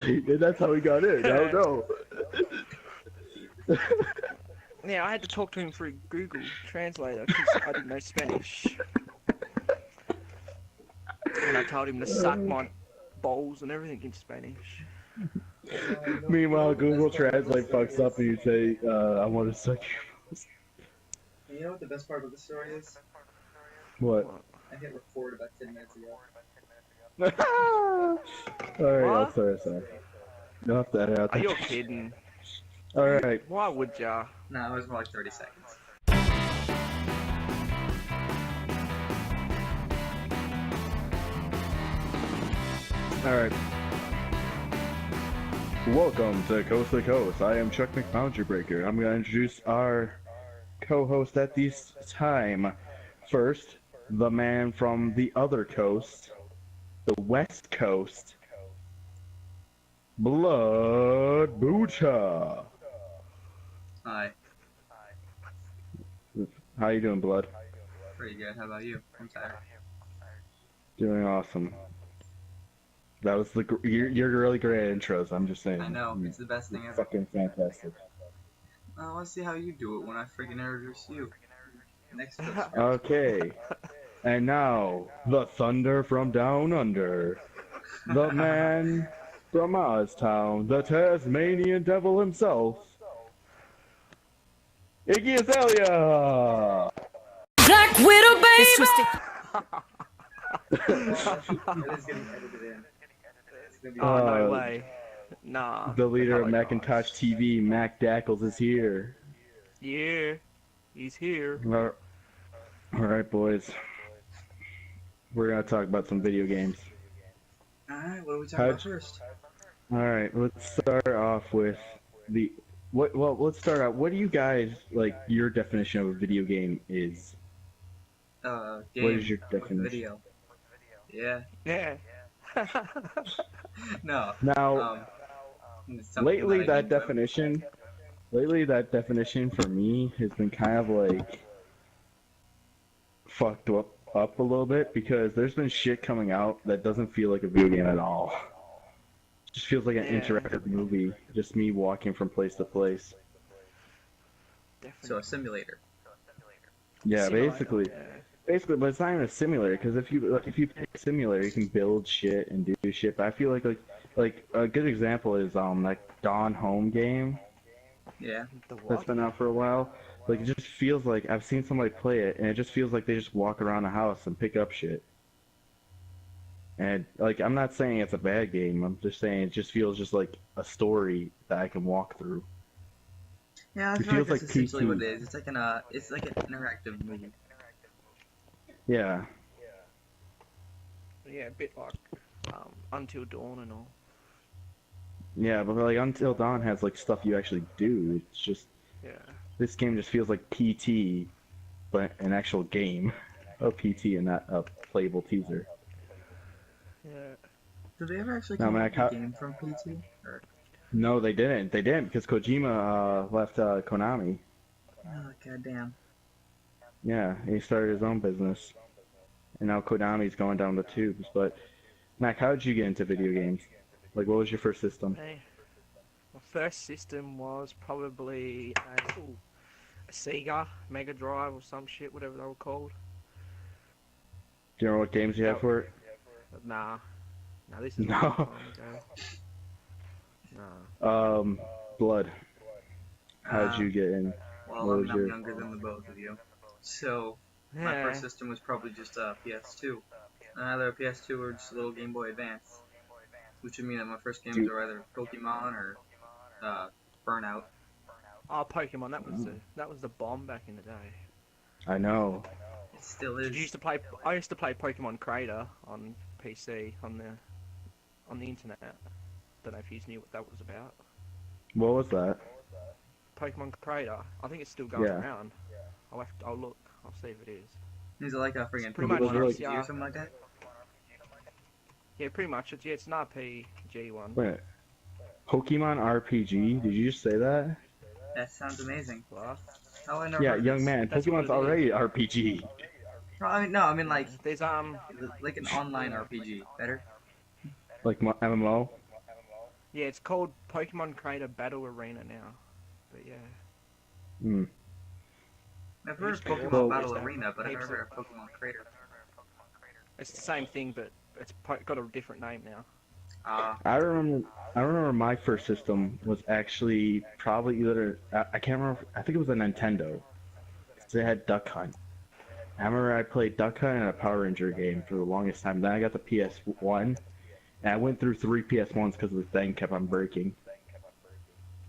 And that's how he got in. I don't know. Yeah, I had to talk to him through Google Translator because I didn't know Spanish. And I told him to suck my balls and everything in Spanish. Meanwhile, Google Translate fucks up and you say, I want to suck And you know what the best part of the story is? your... What? I hit record about 10 minutes ago. Alright, I'll What? start. You'll have to edit out Are that. you kidding? Alright. Why would ya? No, it was more like 30 seconds. Alright. Welcome to Coast to Coast. I am ChuckMcBoundaryBreaker. I'm gonna introduce our co-host at this time. First, the man from the other coast, the West Coast, BloodBuddha. Hi. How you doing, Blood? Pretty good. How about you? I'm tired. Doing awesome. That was you're really great at intros. I'm just saying. I know. It's the best thing ever. Fucking fantastic. I want to see how you do it when I freaking introduce you. Next person. Okay. And now, the thunder from down under. The man from Oztown, the Tasmanian devil himself. Iggy Azalea! Black Widow, baby! It is getting edited in. It's gonna be Oh, no way. Nah. The leader of Hell no. Macintosh TV, Macdackles, is here. Yeah. He's here. Alright, boys. We're gonna talk about some video games. Alright, what are we talking about first? Alright, let's start off with the... Well, let's start out. What do you guys, like, your definition of a video game is? Game. What is your Like definition? video. Yeah. Yeah. No. Now, it's something lately I that enjoy. definition for me has been kind of like fucked up a little bit because there's been shit coming out that doesn't feel like a video game at all. It just feels like an Yeah. interactive movie, just me walking from place to place. Definitely. So a simulator. Yeah, Simulator, basically. yeah. Basically, but it's not even a simulator because if you play a simulator, you can build shit and do shit. But I feel like a good example is that Dawn Home game Yeah. The what? that's been out for a while. Like it just feels like I've seen somebody play it, and it just feels like they just walk around the house and pick up shit. And like I'm not saying it's a bad game. I'm just saying it just feels just like a story that I can walk through. Yeah, I It feel feels like that's like essentially PT. what it is. It's like it's like an interactive movie. Yeah. Yeah, a bit like Until Dawn and all. Yeah, but like Until Dawn has like stuff you actually do. It's just Yeah. this game just feels like PT, but an actual game of PT and not a playable teaser. Yeah. Did they ever actually No, come man, up with a game from PT? Or... No, they didn't. They didn't because Kojima left Konami. Oh, goddamn. Yeah, he started his own business, and now Konami's going down the tubes. But Mac, how did you get into video games? Like, what was your first system? Hey, my first system was probably a Sega Mega Drive or some shit, whatever they were called. Do you remember what games you had for it? But nah, this is No. a long time ago. Nah. Blood. How did you get in? Well, What I'm was your- younger than the both of you. So, my Yeah. first system was probably just a PS2. Either a PS2 or just a little Game Boy Advance. Which would mean that my first games were either Pokemon or Burnout. Oh, Pokemon. That was the bomb back in the day. I know. It still I is. used to play Pokemon Crater on PC on the internet. Don't know if you knew what that was about. What was that? Pokemon Crater. I think it's still going Yeah. around. I'll look. I'll see if it is. Is it like a freaking pretty much Pokemon like- RPG or something like that? Yeah, pretty much. It's an RPG one. Wait. Pokemon RPG? Did you just say that? That sounds amazing. What? How I never Yeah, heard of young this? man. That's what Pokemon's it is. already RPG. No, I mean like There's like an online RPG. Better? Like MMO? Yeah, it's called Pokemon Creator Battle Arena now. But yeah. Hmm. I've heard of Used to be Pokemon Well- Battle Arena, but I've never heard of Pokemon Creator. It's the same thing, but it's got a different name now. I remember my first system was actually probably either I can't remember. I think it was a Nintendo. 'Cause it had Duck Hunt. I remember I played Duck Hunt and a Power Ranger game for the longest time. Then I got the PS1, and I went through 3 PS1s because the thing kept on breaking.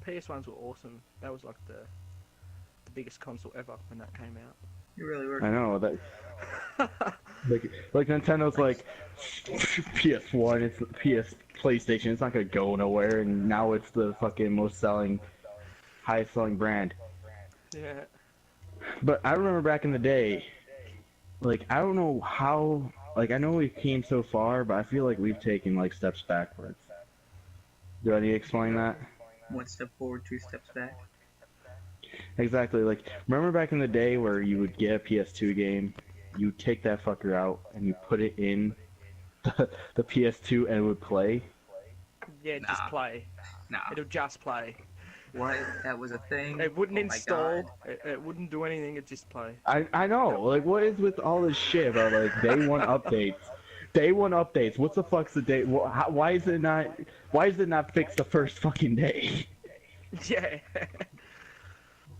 PS1s were awesome. That was like the biggest console ever when that came out. You really were. I know that. Like Nintendo's like PS1, it's the PlayStation. It's not gonna go nowhere, and now it's the fucking highest selling brand. Yeah. But I remember back in the day, like I don't know how, like I know we came so far, but I feel like we've taken like steps backwards. Do I need to explain that? 1 step forward, 2 steps back. Exactly. Like remember back in the day where you would get a PS2 game, you take that fucker out and you put it in the PS2 and it would play. Yeah, just Nah. play. Nah. It'll just play. What? That was a thing? It wouldn't Oh my install. God. It wouldn't do anything. It just play. I know. Like what is with all this shit about like day one updates? Day one updates. What the fuck's the day? Why is it not? Why is it not fixed the first fucking day? Yeah.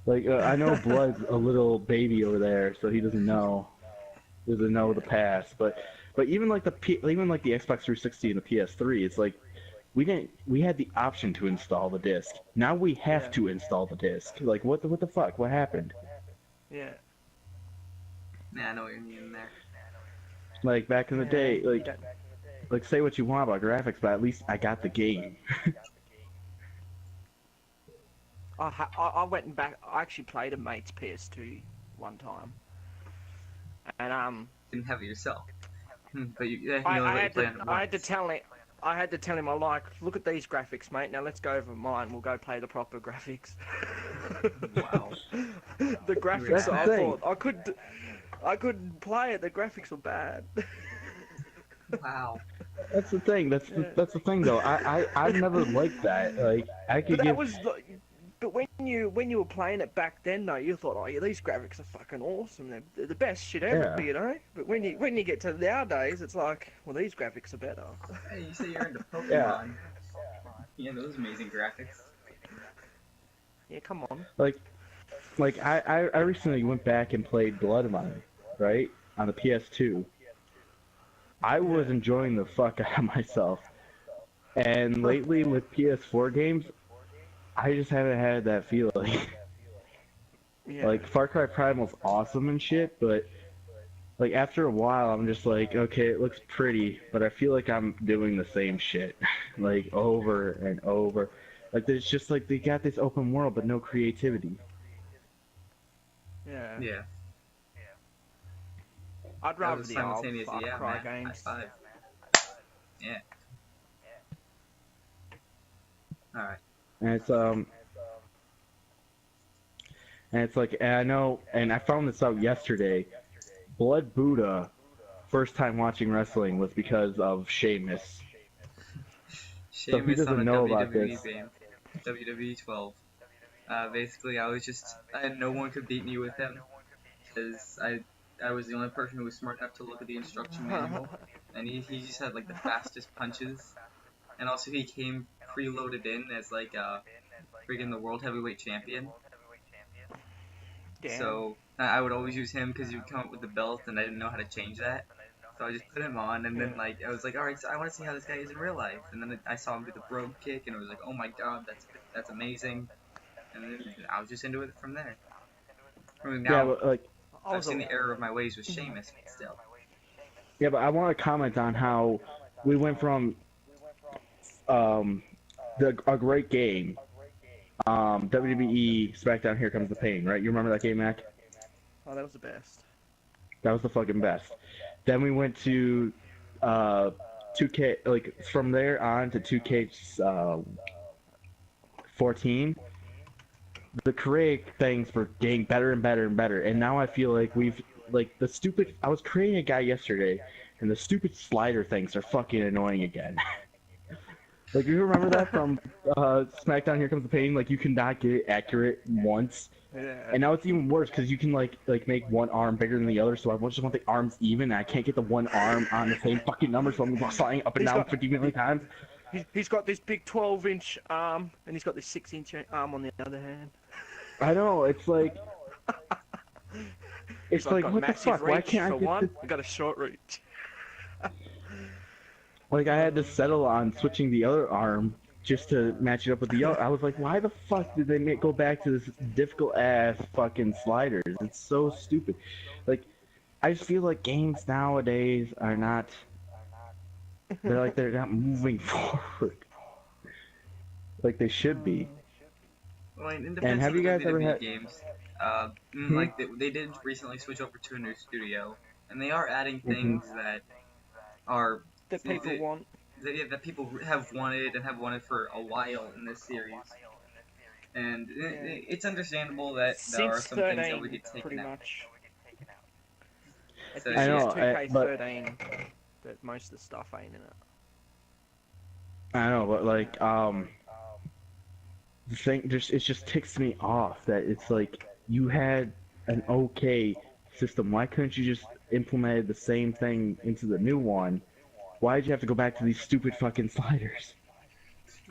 Like I know Blood's a little baby over there, so he doesn't know the past. But even like the Xbox 360 and the PS3, it's like we had the option to install the disc. Now we have to install the disc. Like what the fuck? What happened? Yeah. Nah, I know what you mean there. Like back in the day, You like don't- say what you want about graphics, but at least I got the game. I went back. I actually played a mate's PS2 one time, and Didn't have it yourself. But you I only let you had play to on it I had to once. tell him. I had to tell him, I like, look at these graphics, mate. Now let's go over mine. We'll go play the proper graphics. Wow. The graphics. That's the I thing. thought I couldn't play it. The graphics were bad. Wow. That's the thing. That's the thing though. I never liked that. Like I could But that give. was. But when you were playing it back then, though, you thought, oh yeah, these graphics are fucking awesome. They're the best shit ever, Yeah. you know. But when you get to nowadays, it's like, well, these graphics are better. Hey, you say you're into Pokemon. Yeah. Yeah, those amazing graphics. Yeah, come on. Like I recently went back and played BloodBuddha, right, on the PS2. I was enjoying the fuck out of myself. And lately with PS4 games, I just haven't had that feeling. Yeah. Like Far Cry Primal's awesome and shit, but like after a while I'm just like, okay, it looks pretty, but I feel like I'm doing the same shit like over and over. Like there's just like they got this open world but no creativity. Yeah. Yeah. I'd That rather was the old simultaneous, Far yeah, Cry man. games. High five. Yeah. Alright. And it's like, and I know, and I found this out yesterday. BloodBuddha, first time watching wrestling was because of Sheamus. So he Sheamus on doesn't a know about WWE this. game. WWE 12. Basically, no one could beat me with him. Because I was the only person who was smart enough to look at the instruction manual. And he just had like the fastest punches. And also he came preloaded in as like friggin' the World Heavyweight Champion. Damn. So I would always use him because he would come up with the belt and I didn't know how to change that. So I just put him on and then like I was like, alright, so I want to see how this guy is in real life. And then I saw him do the brogue kick and I was like, oh my god, that's amazing. And then I was just into it from there. I mean, Yeah, now but like, I've seen the error of my ways with Sheamus, but still. yeah, but I want to comment on how we went from a great game, WWE SmackDown Here Comes the Pain, right? You remember that game, Mac? Oh, that was the best. That was the fucking best. Then we went to 2K, like from there on to 2K 14. The create things were getting better and better and better, and now I feel like I was creating a guy yesterday, and the stupid slider things are fucking annoying again. Like, you remember that from SmackDown Here Comes the Pain? Like, you cannot get it accurate once. Yeah. And now it's even worse because you can like make one arm bigger than the other, so I just want the arms even. And I can't get the one arm on the same fucking number, so I'm sliding up and He's down got- 50 million times. He's got this big 12-inch arm, and he's got this 6-inch arm on the other hand. I know, it's like, it's I've like got what the massive fuck? Why reach can't I for get one. this? I've got a short reach. Like, I had to settle on switching the other arm just to match it up with the other. I was like, why the fuck did they go back to this difficult ass fucking sliders? It's so stupid. Like, I just feel like games nowadays are not. They're not moving forward like they should be. Well, in And defense have of you the guys ever WWE had- games, like they did recently switch over to a new studio, and they are adding things that are That people want. that people have wanted and have wanted for a while in this series. And it's understandable that there are Since some things that 13, would get pretty taken out. much. So It's I know, just 2K13 but- that most of the stuff ain't in it. I know, but like, the thing it just ticks me off that it's like you had an okay system. Why couldn't you just implement the same thing into the new one? Why did you have to go back to these stupid fucking sliders?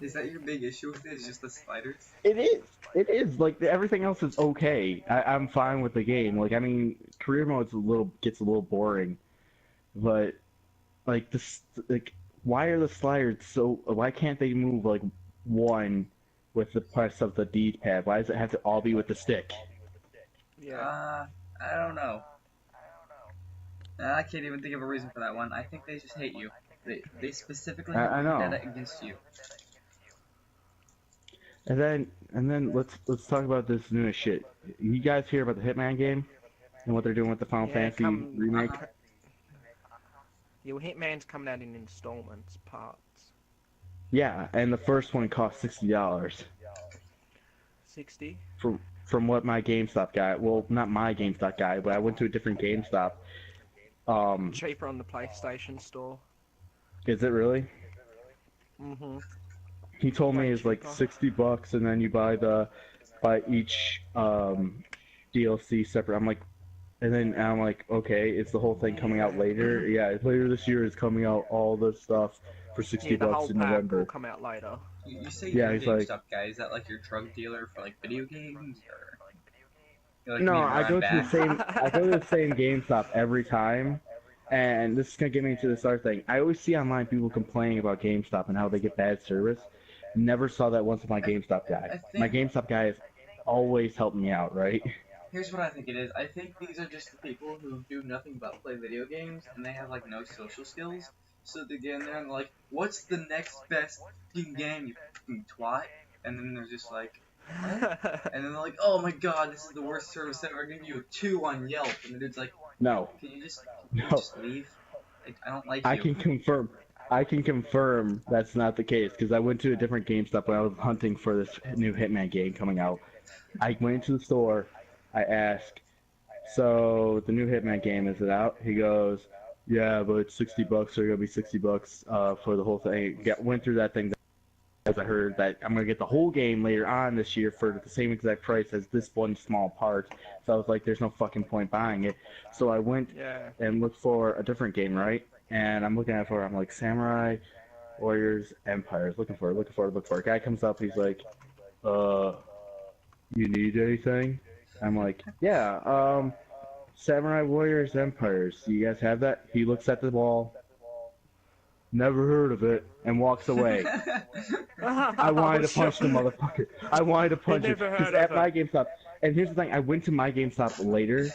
Is that your big issue with it? Is just the sliders? It is. It is. Like, everything else is okay. I'm fine with the game. Like, I mean, career mode's gets a little boring, but like why are the sliders so? Why can't they move like one with the press of the D-pad? Why does it have to all be with the stick? Yeah. I don't know. I can't even think of a reason for that one. I think they just hate you. They specifically have I know. vendetta against you. And then let's talk about this newest shit. You guys hear about the Hitman game and what they're doing with the Final Fantasy remake? Yeah, well, Hitman's coming out in installments, parts. Yeah, and the first one cost $60. 60. From what my GameStop guy, well, not my GameStop guy, but I went to a different GameStop. Cheaper on the PlayStation Store. Is it really? Mm-hmm. He told me Way it's like cheaper. $60, and then you buy each DLC separate. I'm like, okay, it's the whole thing coming out later. Yeah, later this year is coming out all the stuff for $60 Yeah, the whole in pack November. will come out later. You say Yeah, you're a he's like- GameStop guy. Is that like your drug dealer for like video games, or you're like No, me where I I'm go to the bad? same. I go to the same GameStop every time, and this is gonna get me into this other thing. I always see online people complaining about GameStop and how they get bad service. Never saw that once with my GameStop guy. My GameStop guy has always helped me out, right? Here's what I think it is. I think these are just the people who do nothing but play video games, and they have like no social skills. So they get in there and they're like, "What's the next best fucking game, you fucking twat?" And then they're just like, what? And then they're like, "Oh my god, this is the worst service ever. I give you a 2 on Yelp." And the dude's like, No, "Can you just No. leave? I don't like you." I can confirm. I can confirm that's not the case because I went to a different GameStop when I was hunting for this new Hitman game coming out. I went into the store. I asked, "So the new Hitman game, is it out?" He goes, "Yeah, but it's $60, so it's gonna be $60 for the whole thing." Went through that thing because I heard that I'm gonna get the whole game later on this year for the same exact price as this one small part. So I was like, "There's no fucking point buying it." So I went Yeah. and looked for a different game, right? And I'm looking at it for, I'm like, Samurai, Warriors, Empires. Looking for it. Guy comes up, he's like, you need anything? I'm like, yeah, Samurai, Warriors, Empires. Do you guys have that? He looks at the wall, never heard of it, and walks away. I wanted to punch the motherfucker. I wanted to punch him. never heard Because of at it. my GameStop, and here's the thing, I went to my GameStop later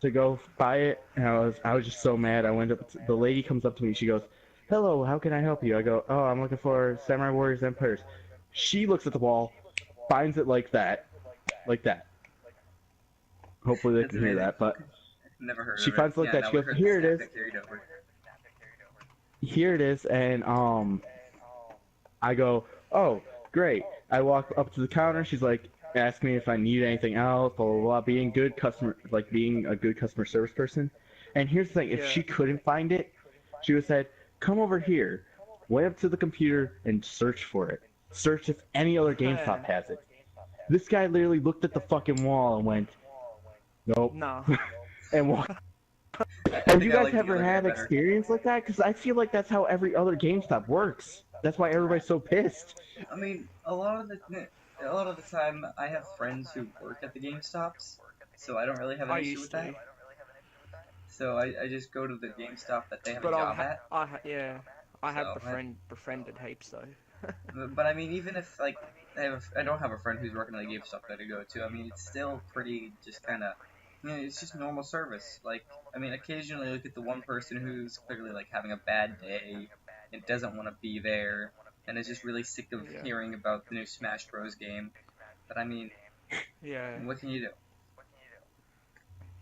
to go buy it, and I was just so mad. I went up. The lady comes up to me. She goes, "Hello, how can I help you?" I go, "Oh, I'm looking for Samurai Warriors Empires." She looks at the wall, finds it like that. Hopefully they That's can hear amazing. that, but Never heard She of finds it. like Yeah, that, no, she we goes, heard "Here the it stuff is." that carried over. here it is, and I go, "Oh, great." I walk up to the counter. She's like, ask me if I need anything else, blah blah blah. Being a good customer service person. And here's the thing: if Yeah. she couldn't find it, she would said, "Come over here." went up to the computer and searched for it. Search if any other GameStop has it. This guy literally looked at the fucking wall and went, nope, No. and walked. I Have think you I guys like the ever other guy had better. experience like that? Because I feel like that's how every other GameStop works. That's why everybody's so pissed. I mean, a lot of the time, I have friends who work at the GameStops, so I don't really have an I issue used with to. that. So I just go to the GameStop that they have But a job at. I have So, befriended heaps though. But I mean, even if like I don't have a friend who's working at a GameStop that I go to. I mean, it's still pretty just kind of, it's just normal service. Like, I mean, occasionally look at the one person who's clearly like having a bad day and doesn't want to be there, and is just really sick of Yeah. hearing about the new Smash Bros. Game. But I mean, Yeah. what can you do?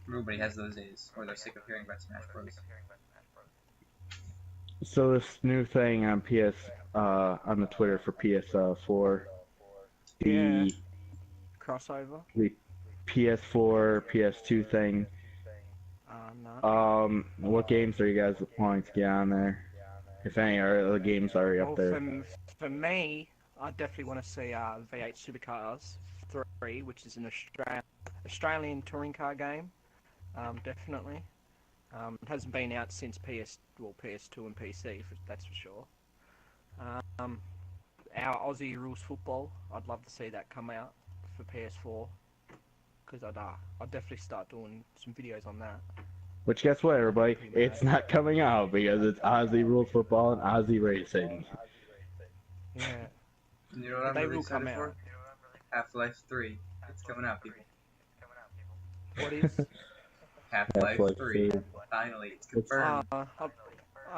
Everybody has those days where they're sick of hearing about Smash Bros. So this new thing on on the Twitter for PS4, Yeah. Crossover. the PS4, PS2 thing. No. What games are you guys wanting to get on there? If any, are the games already up there? For me, I definitely want to see V8 Supercars 3, which is an Australian touring car game. Definitely. It hasn't been out since PS2 and PC, that's for sure. Our Aussie rules football, I'd love to see that come out for PS4, because I'd definitely start doing some videos on that. Which, guess what, everybody? It's not coming out because it's Aussie rules football and Aussie racing. Yeah. You know what I'm They really will come excited for? out. Half-Life 3. It's coming out, people. What is? Half-Life Half-Life 3. 3. Finally, it's confirmed.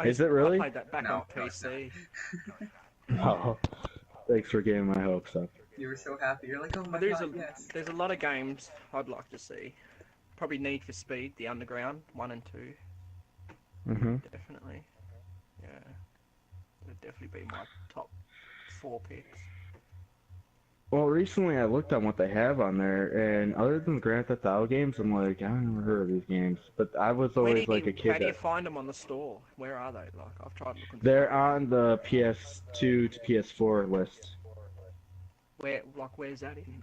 Is it really? I played that back No, on no, it's PC. Oh, thanks for getting my hopes up. You were so happy. You're like, oh my But god, yes. there's a lot of games I'd like to see. Probably Need for Speed, The Underground, 1 and 2. Mm-hmm. Definitely. Yeah. That'd definitely be my top 4 picks. Well, recently I looked on what they have on there, and other than the Grand Theft Auto games, I'm like, I've never heard of these games. But I was always like a kid. How do you find them on the store? Where are they? Like, I've tried looking. They're on the PS2 to PS4 list. Where's that in?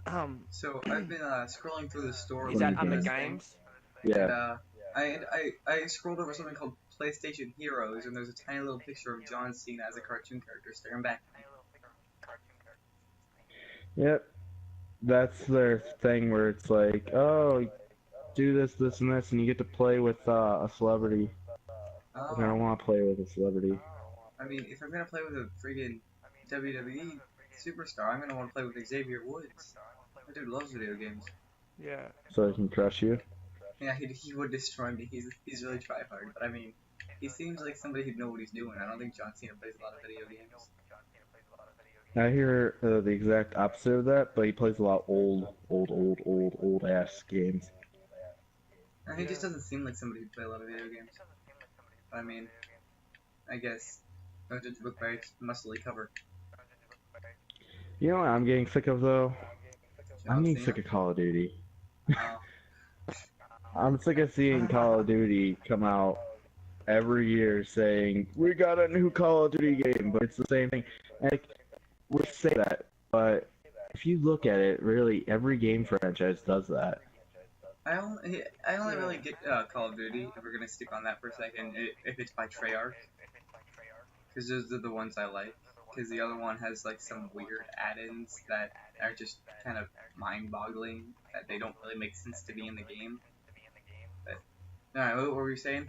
So I've been scrolling through the store. Is that looking under for this games? Yeah. And, I scrolled over something called PlayStation Heroes, and there's a tiny little picture of John Cena as a cartoon character staring back at me. Yep. That's their thing where it's like, oh, do this, this, and this, and you get to play with a celebrity. And I don't want to play with a celebrity. I mean, if I'm gonna play with a friggin' WWE superstar, I'm gonna want to play with Xavier Woods. That dude loves video games. Yeah. So I can crush you. Yeah, he would destroy me. He's really tryhard, but I mean, he seems like somebody who'd know what he's doing. I don't think John Cena plays a lot of video games. I hear the exact opposite of that, but he plays a lot old ass games. And he just doesn't seem like somebody who'd play a lot of video games. I mean, I guess don't judge a book by its muscly cover. You know what I'm getting sick of though? I'm John getting Cena? sick of Call of Duty. Oh. I'm sick of seeing Call of Duty come out every year saying, we got a new Call of Duty game, but it's the same thing. And like, we say that, but if you look at it, really, every game franchise does that. I only really get Call of Duty, if we're gonna stick on that for a second, if it's by Treyarch. Because those are the ones I like. Because the other one has like some weird add-ins that are just kind of mind-boggling, that they don't really make sense to be in the game. But, alright, what were you saying?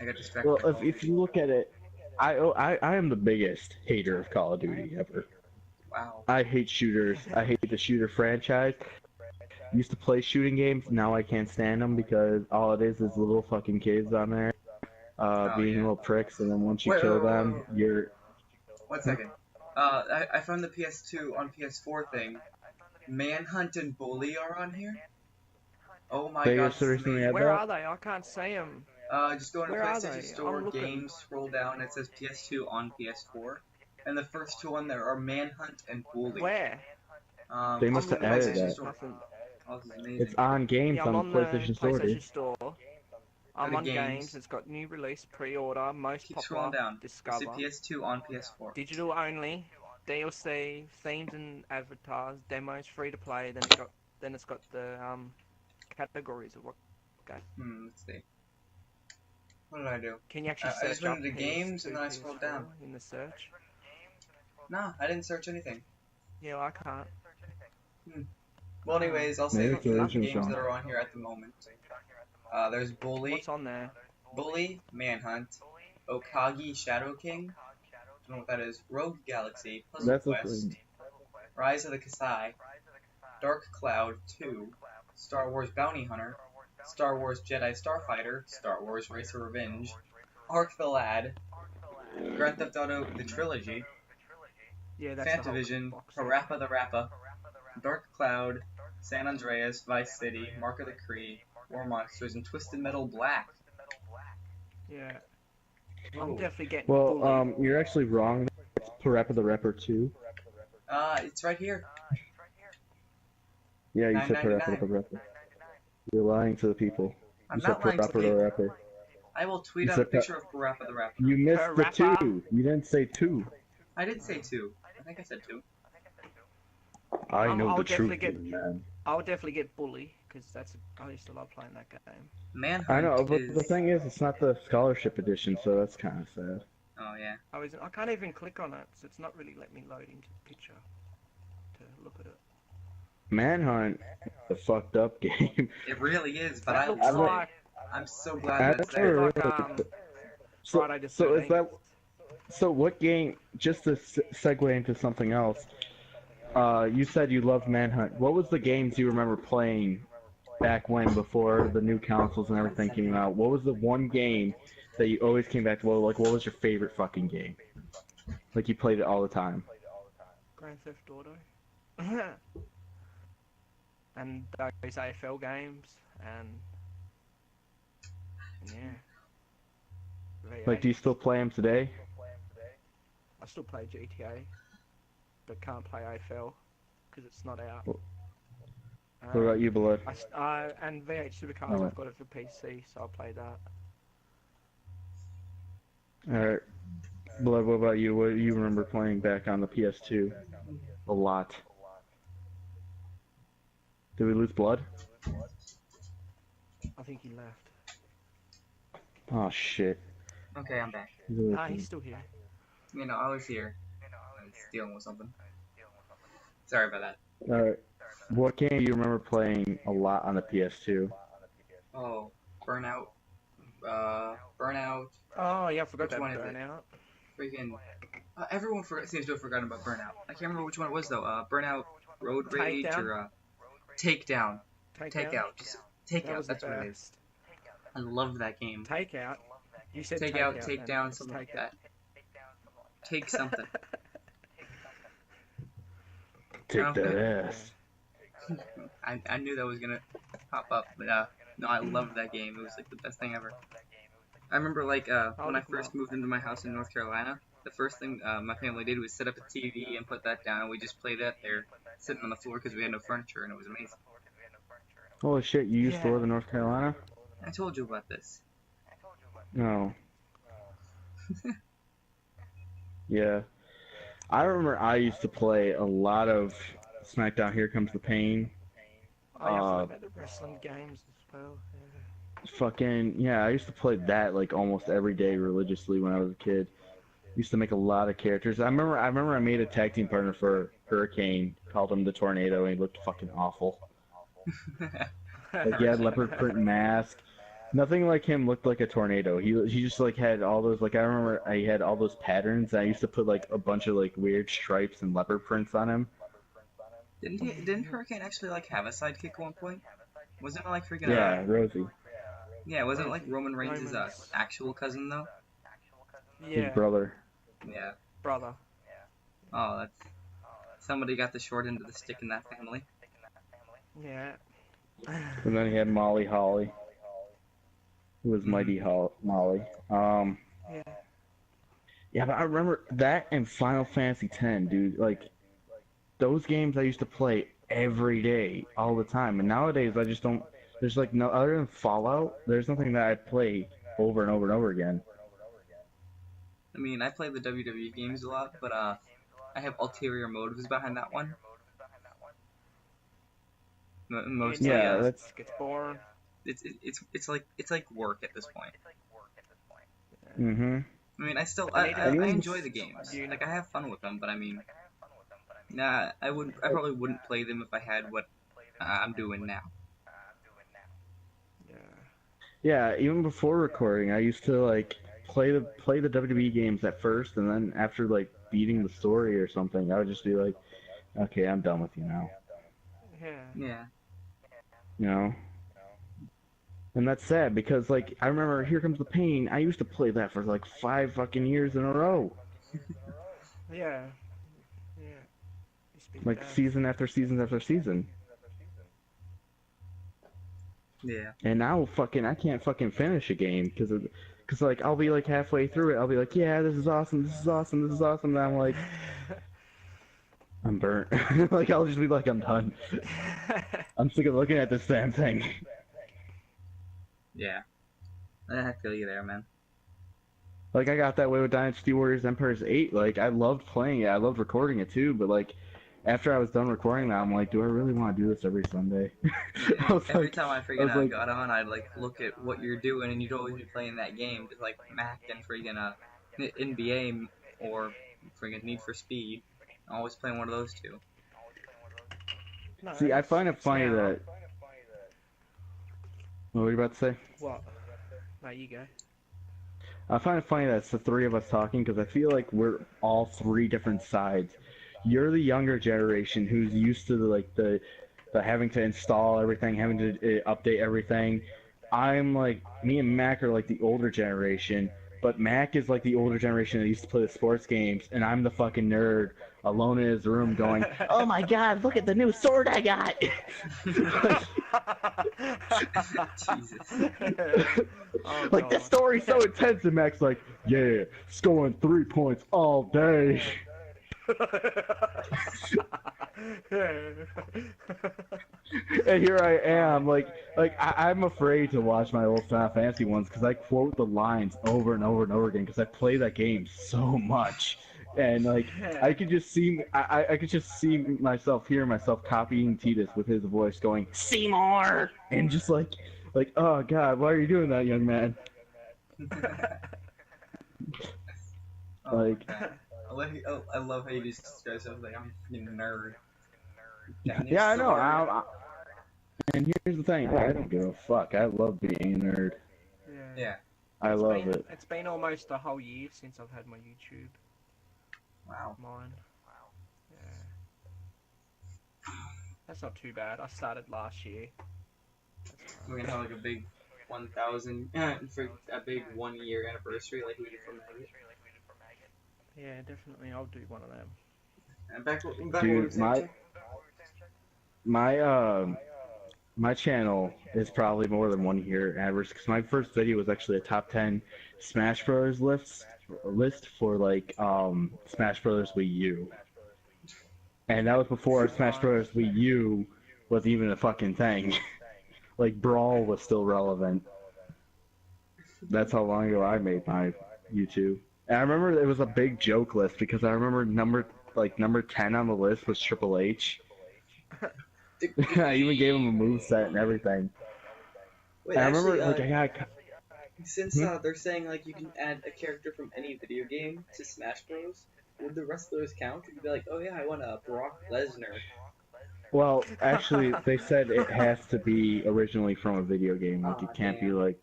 I got distracted. Well, if you look at it, I am the biggest hater of Call of Duty ever. Wow. I hate shooters. I hate the shooter franchise. Used to play shooting games, now I can't stand them because all it is little fucking kids on there being little pricks, and then once you kill them, you're... 1 second. I found the PS2 on PS4 thing. Manhunt and Bully are on here? Oh my god. Where are they? I can't see them. Just go into Where are PlayStation they? Store, I'm looking. Games, scroll down, it says PS2 on PS4. And the first two on there are Manhunt and Bully. Where? They must have added that. Oh, this is amazing. It's on games Yeah, I'm on the PlayStation Store, dude. Store. I'm to on games. It's got new release, pre-order, most Keep scrolling popular, down. discover, It's a PS2 on PS4. digital only, DLC, themes and avatars, demos, free to play. Then it's got the categories of what game. Let's see. What did I do? Can you actually I just search went up into games and then I PS2, scrolled PS4 down. in the search? Nah, I didn't search anything. Yeah, well, I can't. Well, anyways, I'll say Maybe the it's the original games song. that are on here at the moment. There's Bully, What's on there? Manhunt, Okagi Shadow King. Don't know what that is. Rogue Galaxy, Puzzle That's Quest, Rise of the Kasai, Dark Cloud 2, Star Wars Bounty Hunter, Star Wars Jedi Starfighter, Star Wars Racer Revenge, Ark the Lad, Grand Theft Auto The Trilogy, Yeah, that's the whole Fantavision, box. Parappa the Rappa, Dark Cloud, San Andreas, Vice City, Mark of the Cree, War Monsters, and Twisted Metal Black. Yeah. I'm definitely getting Well, bullied. you're actually wrong. It's Parappa the Rapper 2. It's right here. Yeah, you said $9.99. Parappa the Rapper. You're lying to the people. I'm You said not lying to Parappa the people. Rapper. I will tweet You out a said picture of Parappa the Rapper. You missed the Parappa. 2. You didn't say 2. I did say 2. I think I said 2. I know I'll the definitely truth, get- man. I'll definitely get bully because I used to love playing that game. Manhunt I know, but is... the thing is, it's not the scholarship edition, so that's kind of sad. Oh, yeah. I can't even click on it, so it's not really letting me load into the picture to look at it. Manhunt, the fucked up game. It really is, but That I looks love like it. I'm so glad that's That's there. really- Friday the so is 13th. that? So what game? Just to segue into something else. You said you loved Manhunt. What was the games you remember playing back when, before the new consoles and everything came out? What was the one game that you always came back to? Well, like, what was your favorite fucking game? Like, you played it all the time. Grand Theft Auto. And those AFL games, and yeah. Like, do you still play them today? I still play GTA, but can't play AFL because it's not out. What about you, Blood? And V8 Supercars, Oh. I've got it for PC, so I'll play that. Alright. Blood, what about you? What do you remember playing back on the PS2? A lot. Did we lose Blood? I think he left. Oh, shit. Okay, I'm back. Nah, he's still here. You know, I was here. I was dealing with something. Sorry about that. Alright. What game do you remember playing a lot on the PS2? Oh, Burnout. Burnout. Oh yeah, I forgot Which that one is it? Burnout. Freaking. Everyone seems to have forgotten about Burnout. I can't remember which one it was though. Burnout, Road Rage, Takedown? or Takedown. Takeout. Takeout. Just That Takeout. was the That's what it is. best. I love that game. Takeout. You said Takeout, takeout. Takedown, It's something like Takeout. that. Take something. Take Okay. that ass. I knew that was gonna pop up, but no, I loved that game. It was like the best thing ever. I remember like when I look 'em first up. moved into my house in North Carolina, the first thing my family did was set up a TV and put that down, and we just played that there, sitting on the floor because we had no furniture, and it was amazing. Holy shit, you used to Yeah. live in North Carolina? I told you about this. No. Yeah. I remember I used to play a lot of SmackDown Here Comes the Pain. Oh, yeah, I forgot about the wrestling games as well. Yeah. Fucking, yeah, I used to play that like almost every day religiously when I was a kid. Used to make a lot of characters. I remember I made a tag team partner for Hurricane, called him the Tornado, and he looked fucking awful. Like, he had leopard print mask. Nothing like him looked like a tornado. He just like had all those, like, I remember he had all those patterns. And I used to put like a bunch of like weird stripes and leopard prints on him. Didn't Hurricane actually like have a sidekick at one point? Wasn't it like freaking Yeah, Rosie, yeah, wasn't it like Roman Reigns' Roman's- actual cousin though? his Yeah, brother. Yeah. brother. Oh, that's somebody got the short end of the stick in that family. Yeah. And then he had Molly Holly, who was Mighty Molly. Yeah. Yeah, but I remember that and Final Fantasy X, dude. Like, those games I used to play every day, all the time. And nowadays, I just don't. There's like no other than Fallout. There's nothing that I play over and over and over again. I mean, I play the WWE games a lot, but I have ulterior motives behind that one. Mostly, Yeah, that's gets boring. It's like work at this point. mhm. I mean, I I enjoy the games. Like, I have fun with them, but I mean, nah, I probably wouldn't play them if I had what I'm doing now. Yeah. Yeah, even before recording, I used to like play the WWE games at first, and then after like beating the story or something, I would just be like, okay, I'm done with you now. Yeah. Yeah. You know. And that's sad because like I remember Here Comes the Pain. I used to play that for like 5 fucking years in a row. Yeah. Yeah. Used to be the Like best. season after season after season. Yeah. And now I can't fucking finish a game because like I'll be like halfway through it, I'll be like, yeah, this is awesome, this is awesome, this is awesome, and I'm like, I'm burnt. Like I'll just be like, I'm done. I'm sick of looking at this damn thing. Yeah. I feel you there, man. Like I got that way with Dynasty Warriors Empires 8. Like I loved playing it, I loved recording it too, but like after I was done recording that, I'm like, do I really want to do this every Sunday? Every time I freaking got on, I'd like look at what you're doing, and you'd always be playing that game, just like Mac and freaking NBA or freaking Need for Speed. I'm always playing one of those two. No, See, I find it funny now- that. What were you about to say? What? No, you go. I find it funny that it's the three of us talking because I feel like we're all three different sides. You're the younger generation who's used to the having to install everything, having to update everything. I'm like, me and Mac are like the older generation, but Mac is like the older generation that used to play the sports games, and I'm the fucking nerd alone in his room going, oh my god, look at the new sword I got! Jesus. Oh, Like, this story's so intense, and Mac's like, yeah, scoring 3 points all day. And here I am, I'm afraid to watch my old Final Fantasy ones because I quote the lines over and over and over again because I play that game so much, and like I could just see myself, hear myself copying Titus with his voice going Seymour, and just like oh god, why are you doing that, young man? Oh, Like, I love how you just describe yourself like I'm a fucking nerd. yeah, I know. And here's the thing, I don't give a fuck. I love being a nerd. Yeah. I love it. It's been almost a whole year since I've had my YouTube. Wow. Mine. Yeah. That's not too bad. I started last year. We're gonna have like a big 1,000 for a big 1 year anniversary like we did for Maggie. Yeah, definitely. I'll do one of them. And back what we Dude, were saying, my channel is probably more than 1 year average because my first video was actually a top 10 Smash Brothers list for like Smash Brothers Wii U, and that was before Smash Brothers Wii U was even a fucking thing. Like Brawl was still relevant. That's how long ago I made my YouTube. And I remember it was a big joke list because I remember number 10 on the list was Triple H. I even gave him a moveset and everything. Wait, I actually, remember I got. since they're saying like you can add a character from any video game to Smash Bros, would the wrestlers count? You'd be like, oh yeah, I want a Brock Lesnar. Well, actually, they said it has to be originally from a video game. Like it can't be like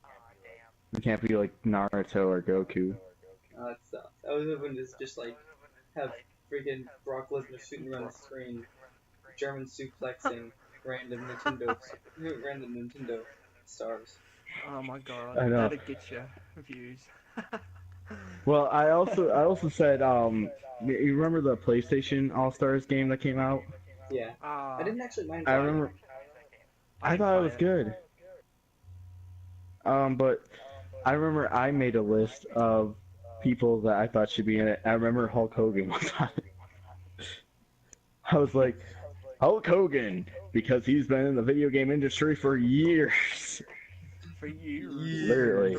Naruto or Goku. Oh, that sucks. I was hoping to just like have freaking Brock Lesnar shooting around the screen, German suplexing random Nintendo stars. Oh my god. I know. That'd get you views. Well, I also said you remember the PlayStation All Stars game that came out? Yeah. I didn't actually mind. I remember. I thought it was good. But I remember I made a list of people that I thought should be in it. I remember Hulk Hogan was on it. I was like, Hulk Hogan, because he's been in the video game industry for years. For years. Literally.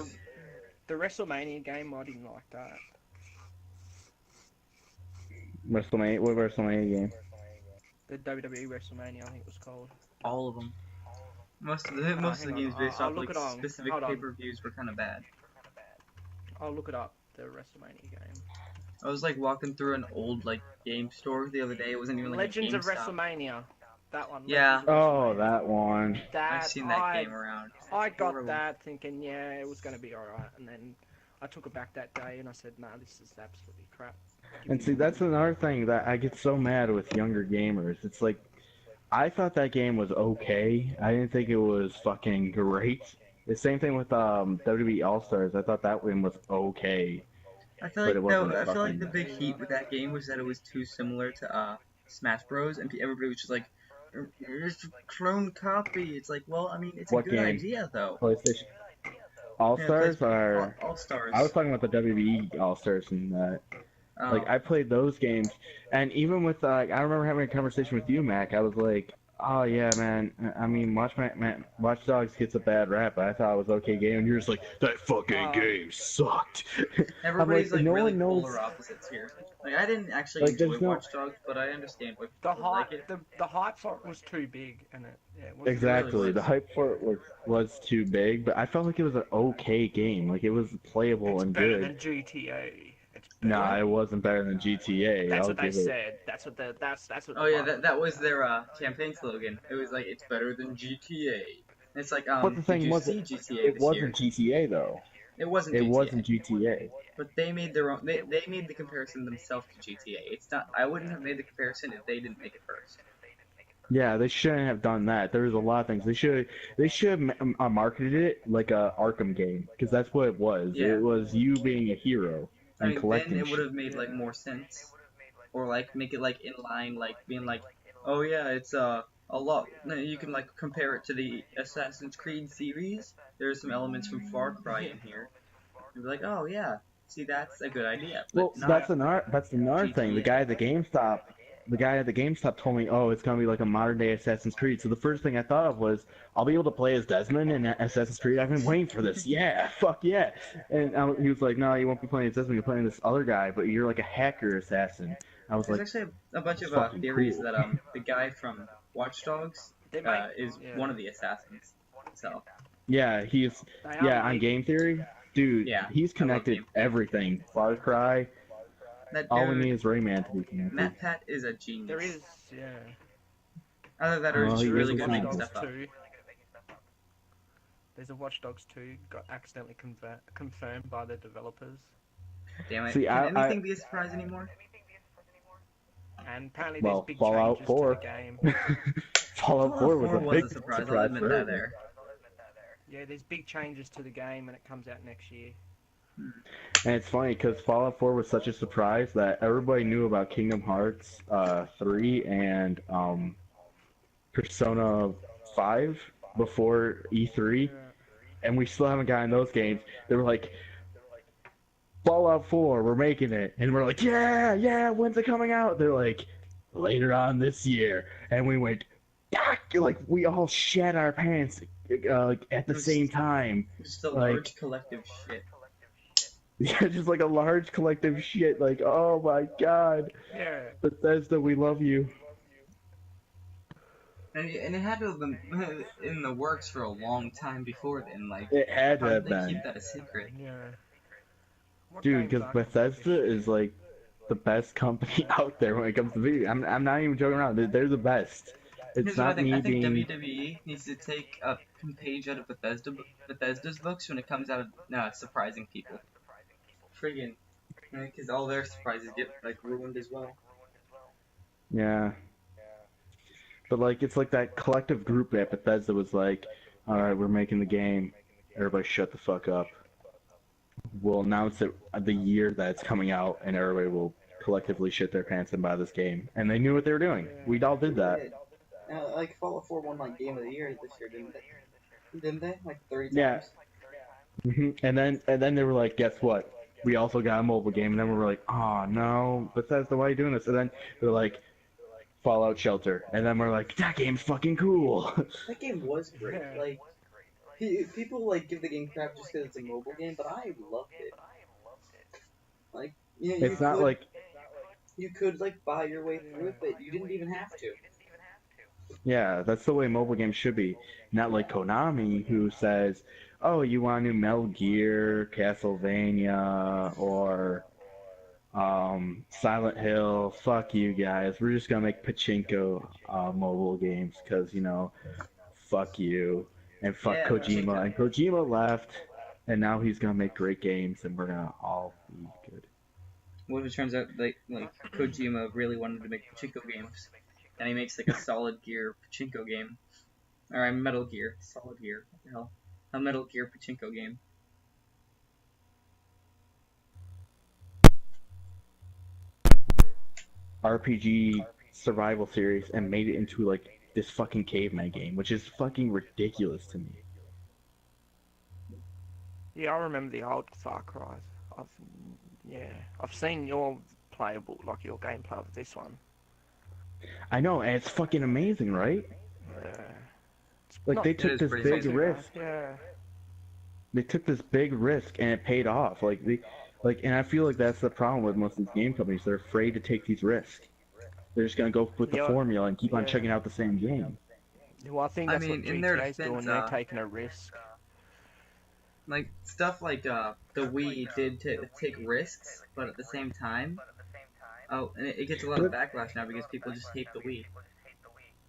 The WrestleMania game, I didn't like that. WrestleMania, what WrestleMania game? The WWE WrestleMania, I think it was called. All of them. Most of the hang games on, based I'll off look like it on. specific Hold on. pay-per-views were kind of bad. I'll look it up. The WrestleMania game. I was like walking through an old like game store the other day. It wasn't even like Legends a of GameStop. WrestleMania. That one. Yeah. Legends of Oh, WrestleMania. that one. I've seen that game around. I got Horrible. that thinking, yeah, it was going to be alright, and then I took it back that day and I said, nah, this is absolutely crap. And see, that's another thing that I get so mad with younger gamers. It's like, I thought that game was okay. I didn't think it was fucking great. The same thing with WWE All-Stars. I thought that one was okay. I feel But it like no, wasn't I feel like fucking- the big heat with that game was that it was too similar to Smash Bros. And everybody was just like, "It's a clone copy." It's like, well, I mean, it's What a good game? idea though. PlayStation All-Stars or... All Stars. I was talking about the WWE All-Stars and that. Like, I played those games, and even with, I remember having a conversation with you, Mac, I was like, oh yeah, man, I mean, Watch Dogs gets a bad rap, but I thought it was okay game, and you're just like, that fucking game sucked. Everybody's like no really one knows... polar opposites here. Like, I didn't actually Like, enjoy there's no- Watch Dogs, but I understand what The people like hype, it. the hype for it was too big, and it wasn't Exactly, really the hype for it was too big, but I felt like it was an okay game, like, it was playable It's and better good. than GTA. It's better. Nah, it wasn't better than GTA. That's I'll what they give it. said. That's what that's what. Oh yeah, that was their campaign slogan. It was like, it's better than GTA. And it's like, But the thing did you was, see GTA it this wasn't year? GTA though. It wasn't It GTA. wasn't GTA. But they made their own. They made the comparison themselves to GTA. It's not. I wouldn't have made the comparison if they didn't make it first. Yeah, they shouldn't have done that. There was a lot of things they should have marketed it like a Arkham game, because that's what it was. Yeah. It was you being a hero I and mean, collecting. then it would shit. have made like more sense, or like make it like in line, like being like, oh yeah, it's a lot. You can like compare it to the Assassin's Creed series. There's some elements from Far Cry in here. You'd be like, oh yeah, see that's a good idea. But Well, not, that's another thing. The guy at the GameStop told me, oh, it's gonna be like a modern day Assassin's Creed. So the first thing I thought of was, I'll be able to play as Desmond in Assassin's Creed. I've been waiting for this. Yeah, fuck yeah. And he was like, no, you won't be playing as Desmond. You're playing this other guy, but you're like a hacker assassin. I was There's like, actually a bunch of fucking theories cool. that the guy from Watch Dogs They might, is yeah. one of the assassins. So yeah, he's They are yeah on big. Game Theory, dude. Yeah, He's I love connected Game Theory. everything. Far Cry. that All we dude, need is Rayman to be connected. Matt Pat is a genius. There is, yeah. Either that or Well, he's he really is good a at making genius. stuff up. 2. There's a Watch Dogs 2 got accidentally confirmed by the developers, Damn it. See, Can I- anything be a surprise anymore? and apparently Well, there's big Fallout changes 4. to the game. Fallout 4 was a big surprise. I'll surprise admit for that everyone. there. Yeah, there's big changes to the game, and it comes out next year. And it's funny because Fallout 4 was such a surprise that everybody knew about Kingdom Hearts 3 and Persona 5 before E3, and we still haven't gotten those games. They were like, Fallout 4, we're making it. And we're like, yeah, when's it coming out? They're like, later on this year. And we went, ah! Like, we all shat our pants at the same time. Just a Like- large collective shit. Yeah, just like a large collective shit. Like, oh my god. Yeah. Bethesda, we love you. And it had to have been in the works for a long time before then. Like, It had to how have did they been. keep that a secret? Yeah. What Dude, games because are gonna be Bethesda shit? is like the best company out there when it comes to video. I'm not even joking around. They're the best. It's Here's what not me I think being. WWE needs to take a page out of Bethesda's books when it comes out of surprising people. Friggin'. Because all their surprises get, like, ruined as well. Yeah. But like, it's like that collective group at Bethesda was like, all right, we're making the game. Everybody, shut the fuck up. We'll announce it the year that it's coming out, and everybody will collectively shit their pants and buy this game. And they knew what they were doing. We all did that. Like, Fallout 4 won, like, Game of the Year this year, didn't they? Didn't they? Like, 30 times? Yeah. And then they were like, guess what? We also got a mobile game, and then we were like, oh no, Bethesda, why are you doing this? And then they're like, Fallout Shelter, and then we're like, that game's fucking cool. That game was great. Yeah. Like, people like give the game crap just because it's a mobile game, but I loved it. Like, It's not like, you could like buy your way through it, but you didn't even have to. yeah, that's the way mobile games should be. Not like Konami, who says, oh, you want new Metal Gear, Castlevania, or Silent Hill, fuck you guys. We're just gonna make pachinko mobile games because, fuck you. And fuck Yeah, Kojima. pachinko. And Kojima left, and now he's gonna make great games, and we're gonna all be good. What if it turns out like Kojima really wanted to make pachinko games, and he makes like a Solid Gear pachinko game, or a Metal Gear, Solid Gear, what the hell, a Metal Gear pachinko game. RPG survival series and made it into like this fucking caveman game, which is fucking ridiculous to me. Yeah, I remember the old Far Cry. I've seen your playable, like your gameplay of this one. I know, and it's fucking amazing, right? Yeah. Like Not- they It took is this pretty big amazing. risk. Yeah. They took this big risk and it paid off. And I feel like that's the problem with most of these game companies. They're afraid to take these risks. They're just gonna go with the Yeah, formula and keep on yeah. checking out the same game. Well, I think I that's mean, what in their GTA's doing. defense, They're taking a risk. Like stuff like the Wii did take risks, but at the same time, and it gets a lot of backlash now because people just hate the Wii.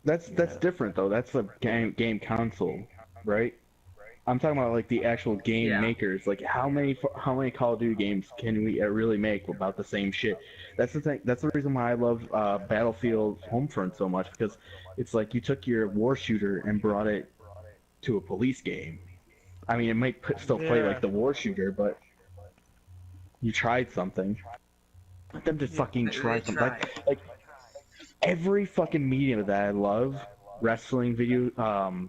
That's different though. That's a game console, right? I'm talking about like the actual game Yeah. makers. Like how many Call of Duty games can we really make about the same shit? That's the thing. That's the reason why I love Battlefield Homefront so much, because it's like you took your war shooter and brought it to a police game. I mean, it might still play Yeah. like the war shooter, but you tried something. Let them just fucking try They something. tried. Like every fucking medium that I love, wrestling, video,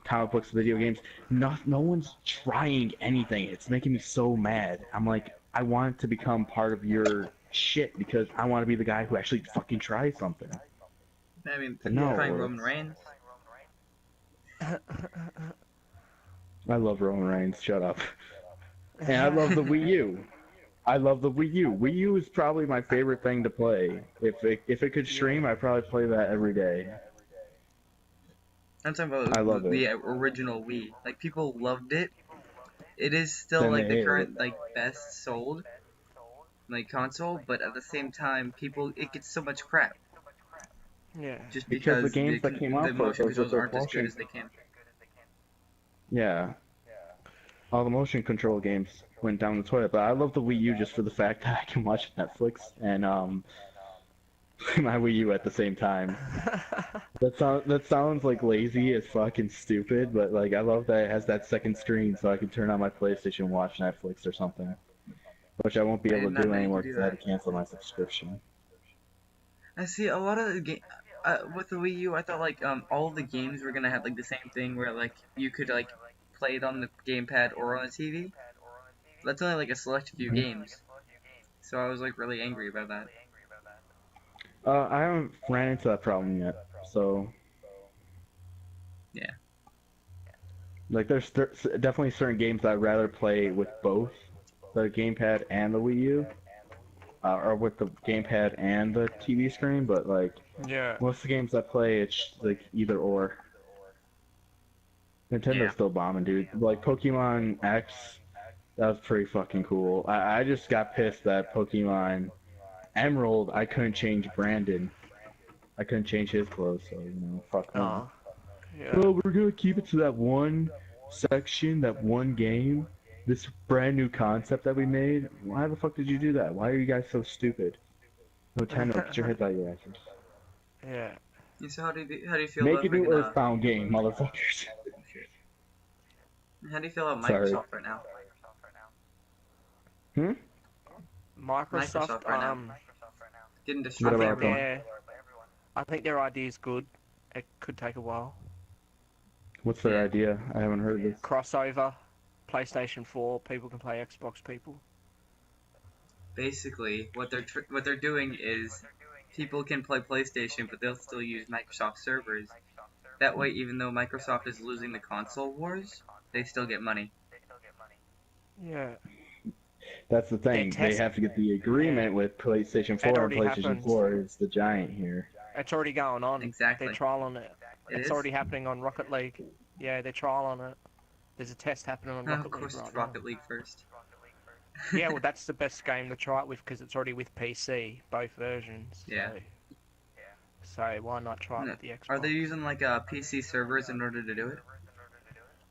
comic books, video games, no one's trying anything. It's making me so mad. I'm like, I want to become part of your shit because I want to be the guy who actually fucking tries something. I mean, No. trying Roman Reigns. I love Roman Reigns. Shut up. And I love the Wii U. I love the Wii U. Wii U is probably my favorite thing to play. If it could stream, I'd probably play that every day. I'm talking about I love the it. original Wii. Like people loved it. It is still Then like they the hate current like best sold like console, but at the same time, it gets so much crap Yeah. just Because the games the, that came the out for it, motion those with controls the aren't as good motion. as they can. Yeah. All the motion control games went down the toilet, but I love the Wii U just for the fact that I can watch Netflix and my Wii U at the same time. That sounds like lazy as fucking stupid, but like I love that it has that second screen so I can turn on my PlayStation and watch Netflix or something. Which I won't be I able did to do not know you anymore could do because I had that. to cancel my subscription. I see a lot of the game with the Wii U. I thought like all of the games were gonna have like the same thing where like you could like play it on the gamepad or on the TV. That's only like a select few games. So I was like really angry about that. I haven't ran into that problem yet, so Yeah. like there's definitely certain games that I'd rather play with both the gamepad and the Wii U, or with the gamepad and the TV screen. But like Yeah. most of the games I play, it's like either or. Nintendo's Yeah. still bombing, dude. Like Pokemon X, that was pretty fucking cool. I just got pissed that Pokemon Emerald, I couldn't change Brandon. I couldn't change his clothes, so fuck him. Oh. Yeah. Well, we're gonna keep it to that one section, that one game, this brand new concept that we made. Why the fuck did you do that? Why are you guys so stupid? Nintendo, get your heads out of your asses. Yeah. So how do you feel Make about a new freaking, Earthbound game, motherfuckers. how do you feel about Sorry. Microsoft right now? Microsoft, right now. Getting What destroyed by about everyone. yeah. I think their idea is good. It could take a while. What's their idea? I haven't heard this. Crossover, PlayStation 4, people can play Xbox people. Basically, what they're doing is people can play PlayStation, but they'll still use Microsoft servers. That way, even though Microsoft is losing the console wars, they still get money. Yeah. That's the thing. They have to get the agreement with PlayStation 4, and already PlayStation happened. 4 is the giant here. It's already going on. Exactly. They're trialing it. It It's is? already happening on Rocket League. Yeah, they're trialing it. There's a test happening on Of Rocket course, League it's right Rocket League first. now. Yeah, well, that's the best game to try it with because it's already with PC, both versions. Yeah. So why not try it with the Xbox? Are they using like PC servers in order to do it?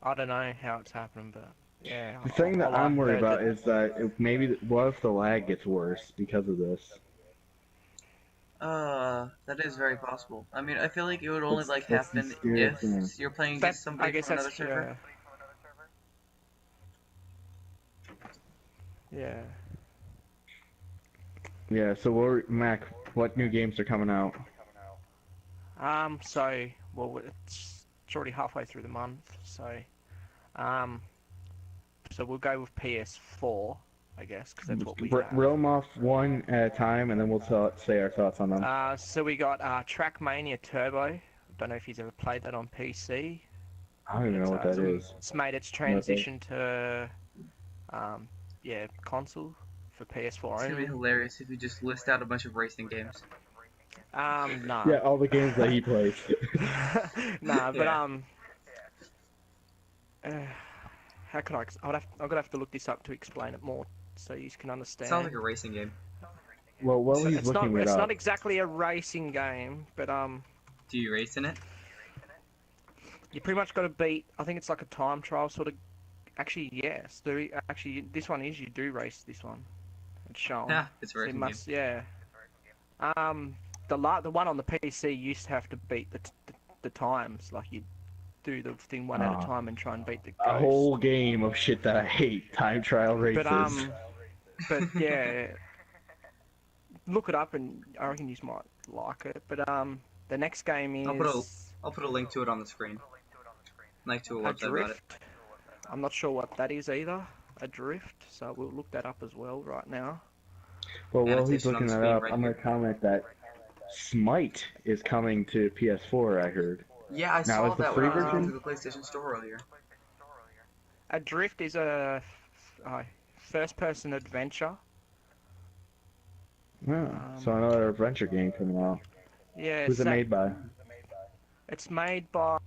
I don't know how it's happening, but yeah. The thing that I'm worried about is that what if the lag gets worse because of this? That is very possible. I mean, I feel like it would only That's happen the scary if thing. you're playing against somebody I guess from another that's server. Yeah. Yeah. So Mac, what new games are coming out? So well, it's already halfway through the month, so so we'll go with PS4, I guess, because that's what we have. Reel 'em off one at a time, and then we'll say our thoughts on them. So we got Trackmania Turbo. Don't know if you've ever played that on PC. I don't even know what that is. It's made its transition to console for PS4 It's gonna be only. hilarious if you just list out a bunch of racing games. Nah. Yeah, all the games that he plays. Nah, but Yeah. how could I'm gonna have to look this up to explain it more so you can understand. Sounds like a racing game. Well, while he's looking it it's up, not exactly a racing game, but Do you race in it? you pretty much got to beat. I think it's like a time trial sort of. Actually, yes. This one is you do race this one. It's shown. Yeah, it's a So you racing must, game. yeah. The one on the PC used to have to beat the times, like you do the thing one at a time and try and beat the ghost. a whole game of shit that I hate. Time trial races. But yeah, look it up and I reckon you might like it. But the next game is I'll put a link to it on the screen. Like to a website about it. Adrift. I'm not sure what that is either. Adrift. So we'll look that up as well right now. Well, while he's Annotation on looking the that screen up, right I'm going to comment that Smite is coming to PS4, I heard. Yeah, I Now, saw is the that free when I was going version? to the PlayStation Store earlier. Adrift is a first-person adventure. Yeah, so another adventure game coming out. Yeah. Who's it made by? It's made by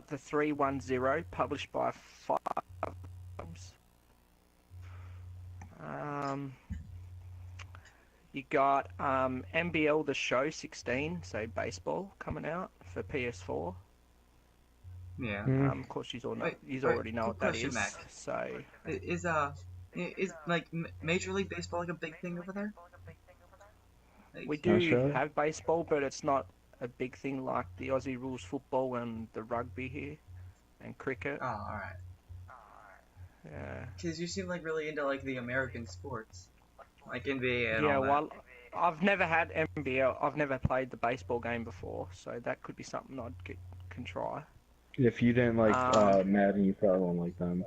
the 310, published by Five. You got NBL The Show 16, so baseball, coming out for PS4. Yeah. Of course, you already know what that question, is. Mac. So Is like Major League Baseball like a big thing over there? Like, we do Australia? have baseball, but it's not a big thing like the Aussie rules football and the rugby here, and cricket. Oh, all right. Yeah. Because you seem like really into like the American sports, like NBA and Yeah, all that. well, I've never had NBL. I've never played the baseball game before, so that could be something can try. If you didn't like Madden, you probably won't like them.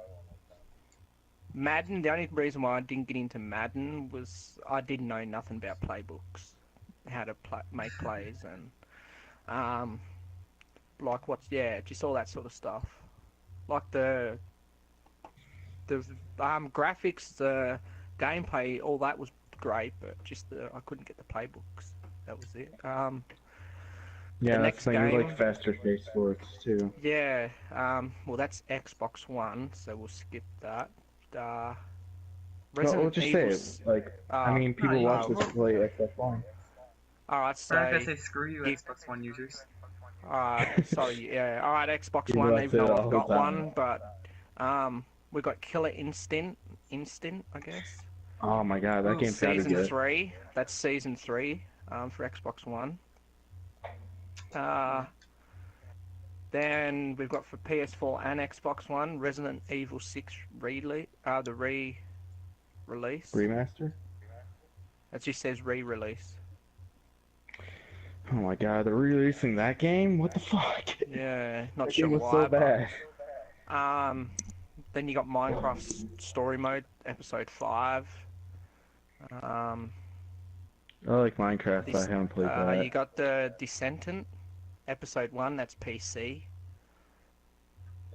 Madden. The only reason why I didn't get into Madden was I didn't know nothing about playbooks, how to make plays, and just all that sort of stuff. Like the graphics, the gameplay, all that was great, but just I couldn't get the playbooks. That was it. Yeah, that's next the thing. You game- like faster-paced sports too. Yeah. Well, that's Xbox One, so we'll skip that. Well, just say it. Like, I mean, people watch this play Xbox One. Alright, I'm so gonna say screw you, Xbox One users. sorry, yeah. Alright, Xbox People One, like even to though all I've the got time. one, but we got Killer Instinct, I guess. Oh my god, that game's gotta be Season good. 3. That's Season 3 for Xbox One. Then we've got for PS4 and Xbox One, Resident Evil 6 re-release. Remaster? It just says re-release. Oh my god, they're re-releasing that game? What the fuck? Yeah, not That sure game was why. so bad. But, then you got Minecraft Story Mode, Episode 5. I like Minecraft, but I haven't played that. You got the Descendant, Episode 1, that's PC.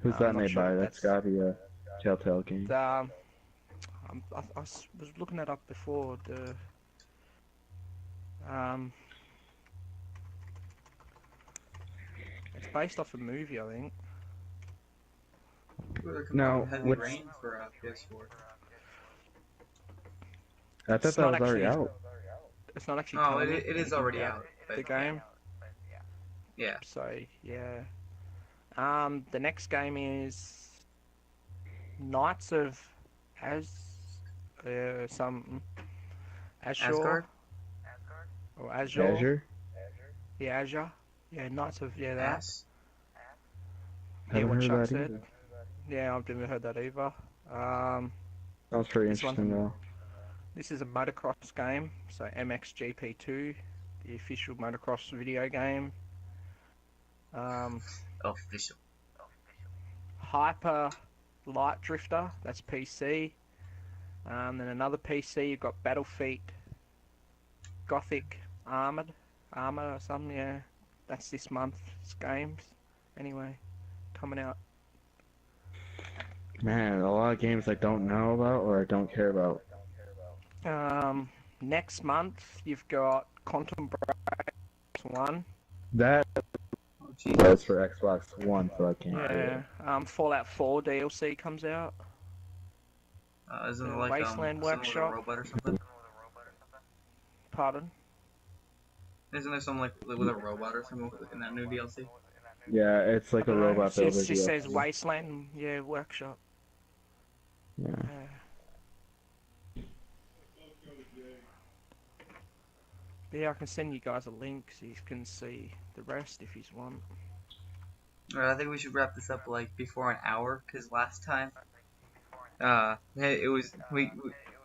Who's I'm that not made sure by? if That's gotta be a Telltale game. I was looking that up before. It's based off a movie, I think. They're coming out No, with Heavy what's... Rain for PS4. I thought It's that not was already actually. out. It's not actually. Oh, telling it is anything already about out. But the game. Yeah. So yeah. The next game is Knights of something. Azure. Asgard? Or Azure. Azure? Yeah, Azure. Yeah, Knights of that. Ass? Yeah, Haven't what heard Chuck that said. either. Yeah, I've never heard that either. Sounds pretty This interesting one- though. This is a motocross game, so MXGP2, the official motocross video game. Official. Hyper Light Drifter, that's PC. Then another PC, you've got Battlefield Gothic Armor or something, yeah. That's this month's games. Anyway, coming out. Man, a lot of games I don't know about or I don't care about. Next month, you've got Quantum Break 1. That Oh, jeez. was for Xbox One, so I can't. Yeah. Fallout 4 DLC comes out. Isn't The it like Wasteland something Workshop. with a robot or something? Pardon? Isn't there something like with a robot or something in that new DLC? Yeah, it's like a robot builder. It just says DLC. Wasteland, Workshop. Yeah. But yeah, I can send you guys a link so you can see the rest if you want. Alright, I think we should wrap this up like before an hour, cause last time, it was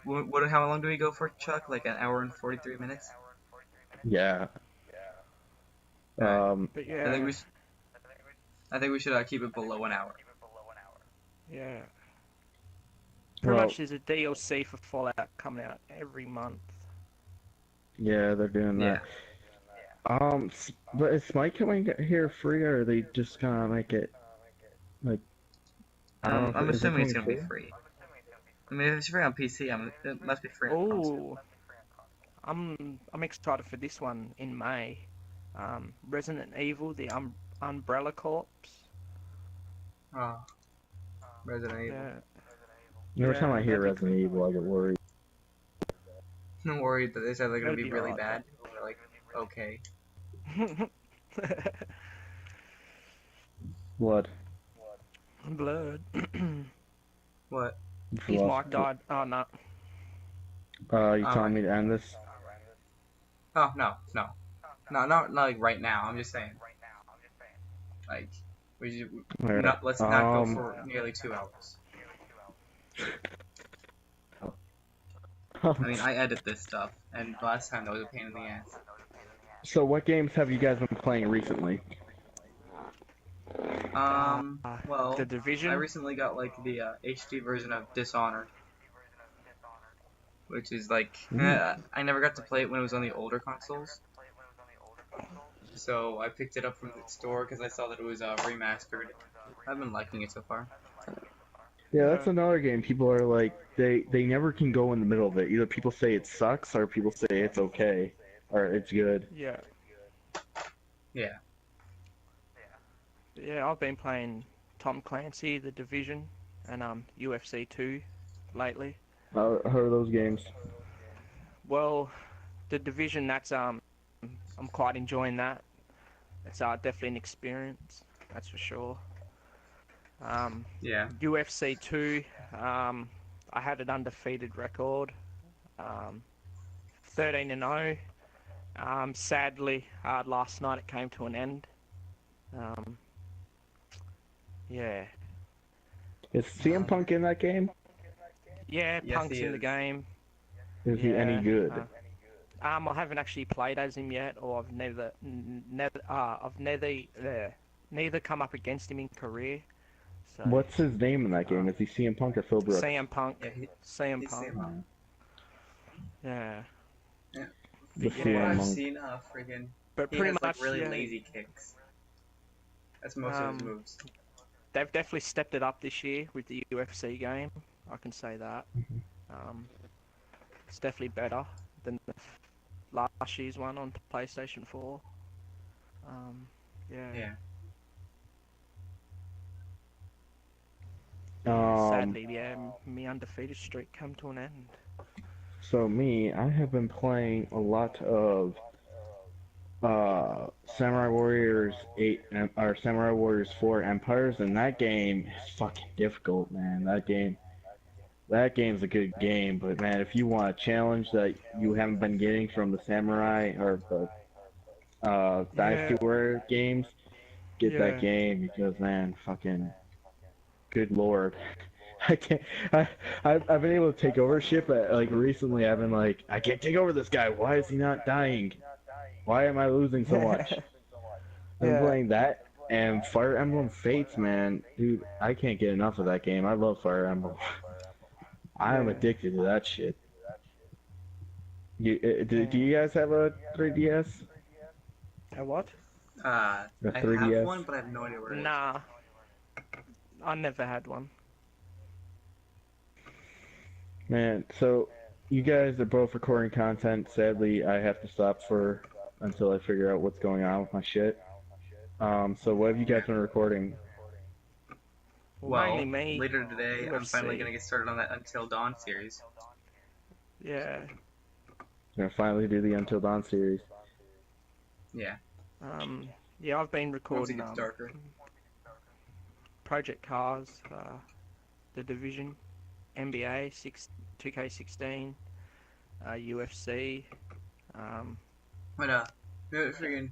how long do we go for, Chuck? Like an hour and 43 minutes. Yeah. But yeah, I think we should keep it below an hour. yeah. Pretty Well, much there's a DLC for Fallout coming out every month. yeah, they're doing Yeah. that. But is Smite coming here free, or are they just gonna make it like? I don't know. I'm is it assuming it's coming gonna be free. I mean, if it's free on PC, it must be free on console. Oh, I'm excited for this one in May. Resident Evil, the Umbrella Corps. Oh, Resident Evil. Yeah. Every time I hear that'd be Resident Evil, I get worried. I'm worried that they said they're gonna That'd be be really alright. bad. We're like, okay. Blood. Blood. What? His Blood. mic died. Oh no. You telling me to end this? Oh no, not like right now. I'm just saying. Like, Alright. let's not go for nearly 2 hours. I mean, I edit this stuff, and last time that was a pain in the ass. So, what games have you guys been playing recently? Well, The Division. I recently got like the HD version of Dishonored, which is like I never got to play it when it was on the older consoles, so I picked it up from the store because I saw that it was remastered. I've been liking it so far. Yeah, that's another game. People are like, they never can go in the middle of it. Either people say it sucks, or people say it's okay, or it's good. Yeah. Yeah. Yeah, I've been playing Tom Clancy, The Division, and UFC 2 lately. How are those games? Well, The Division, that's I'm quite enjoying that. It's definitely an experience, that's for sure. Yeah. UFC 2, I had an undefeated record, 13-0. Sadly, last night it came to an end. Yeah. Is CM Punk in that game? Yeah, Yes, Punk's he in the is. game. Is he any good? I haven't actually played as him yet, or I've neither come up against him in career. So. What's his name in that game? Is he CM Punk or Phil Brooks? CM Punk. Yeah, CM he's Punk. CM Punk. Yeah. The From what CM I've monk. seen, friggin' But he pretty has like much, really yeah, lazy kicks. That's most of his moves. they've definitely stepped it up this year with the UFC game. I can say that. It's definitely better than the last year's one on PlayStation 4. Yeah. Sadly, yeah, me undefeated streak come to an end. So me, I have been playing a lot of Samurai Warriors 8 or Samurai Warriors 4 Empires, and that game is fucking difficult, man. That game's a good game, but man, if you want a challenge that you haven't been getting from the Samurai or the Dynasty Warrior games, get that game because man, fucking good lord. I can't. I've been able to take over shit, but like recently, I've been like, I can't take over this guy. Why is he not dying? Why am I losing so much? I've been playing that and Fire Emblem Fates, man, dude. I can't get enough of that game. I love Fire Emblem. I am addicted to that shit. Do you guys have a 3DS? A what? I A have 3DS? one, but I have no idea where it is. Nah, I never had one. Man, so you guys are both recording content. Sadly, I have to stop until I figure out what's going on with my shit. So what have you guys been recording? Well, mainly me. later today, I'm UFC. finally gonna get started on that Until Dawn series. Yeah. Gonna finally do the Until Dawn series. Yeah. Yeah, I've been Once it recording gets darker. Project Cars, The Division, NBA 2K16, UFC. But friggin'